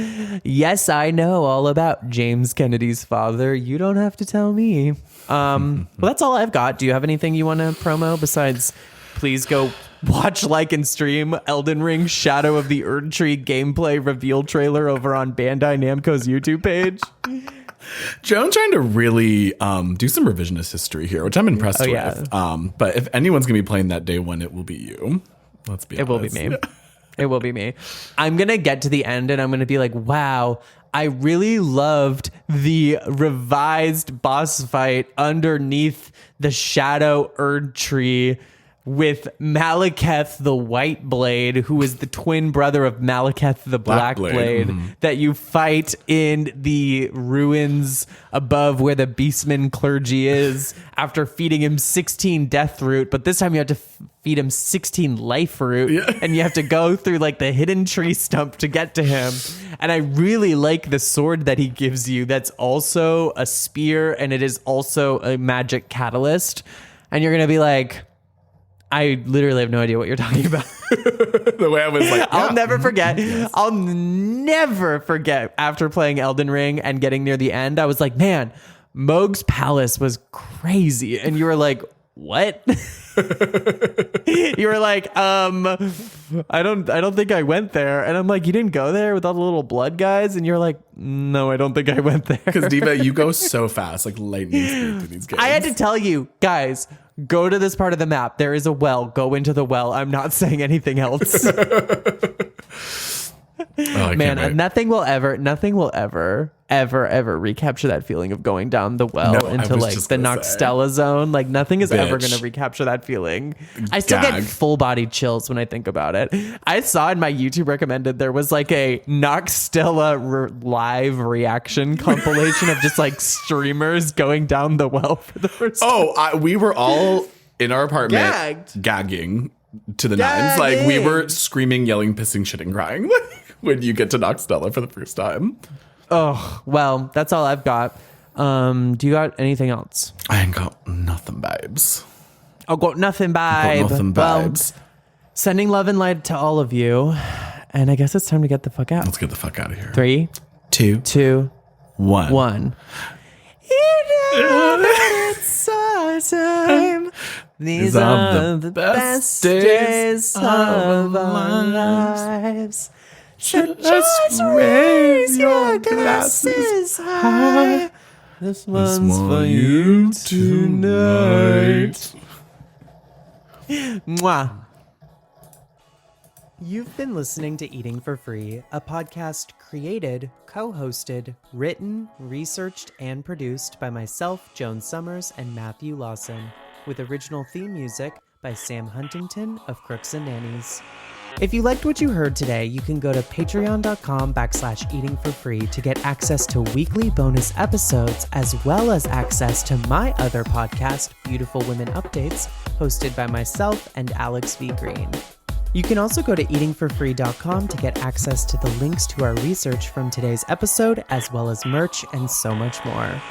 Yes, I know all about James Kennedy's father. You don't have to tell me. Well, that's all I've got. Do you have anything you want to promo besides please go watch, like, and stream Elden Ring Shadow of the Erd Tree gameplay reveal trailer over on Bandai Namco's YouTube page? Joan trying to really do some revisionist history here, which I'm impressed with. But if anyone's going to be playing that day one, it will be you. Let's be honest. It will be me. It will be me. I'm going to get to the end and I'm going to be like, wow, I really loved the revised boss fight underneath the shadow Erd tree with Malekith the White Blade, who is the twin brother of Malekith the Black Blade, that you fight in the ruins above where the Beastman clergy is after feeding him 16 death root. But this time you have to feed him 16 life root, and you have to go through like the hidden tree stump to get to him. And I really like the sword that he gives you that's also a spear, and it is also a magic catalyst. And you're going to be like, I literally have no idea what you're talking about. The way I was like, I'll never forget. Yes. I'll never forget after playing Elden Ring and getting near the end. I was like, man, Mohg's palace was crazy. And you were like, what? You were like, I don't think I went there. And I'm like, you didn't go there with all the little blood guys? And you're like, no, I don't think I went there. Because Diva, you go so fast, like lightning speed through these games. I had to tell you, guys, go to this part of the map. There is a well. Go into the well. I'm not saying anything else. Man, nothing will ever, ever recapture that feeling of going down the well into like the Noxtella zone. Like nothing is ever going to recapture that feeling. I still get full body chills when I think about it. I saw in my YouTube recommended there was like a Noxtella live reaction compilation of just like streamers going down the well for the first time. We were all in our apartment gagging to the nines. Like we were screaming, yelling, pissing, shitting, crying when you get to Noxtella for the first time. Oh, well, that's all I've got. Do you got anything else? I ain't got nothing, babes. I got nothing, babe. Well, sending love and light to all of you. And I guess it's time to get the fuck out. Let's get the fuck out of here. 3, 2, 1. You know that it's our time. These are the best days of our lives. So just raise your glasses high. This one's for you tonight. Mwah. You've been listening to Eating for Free, a podcast created, co-hosted, written, researched, and produced by myself, Joan Summers, and Matthew Lawson, with original theme music by Sam Huntington of Crooks and Nannies. If you liked what you heard today, you can go to patreon.com/eatingforfree to get access to weekly bonus episodes, as well as access to my other podcast, Beautiful Women Updates, hosted by myself and Alex V. Green. You can also go to eatingforfree.com to get access to the links to our research from today's episode, as well as merch and so much more.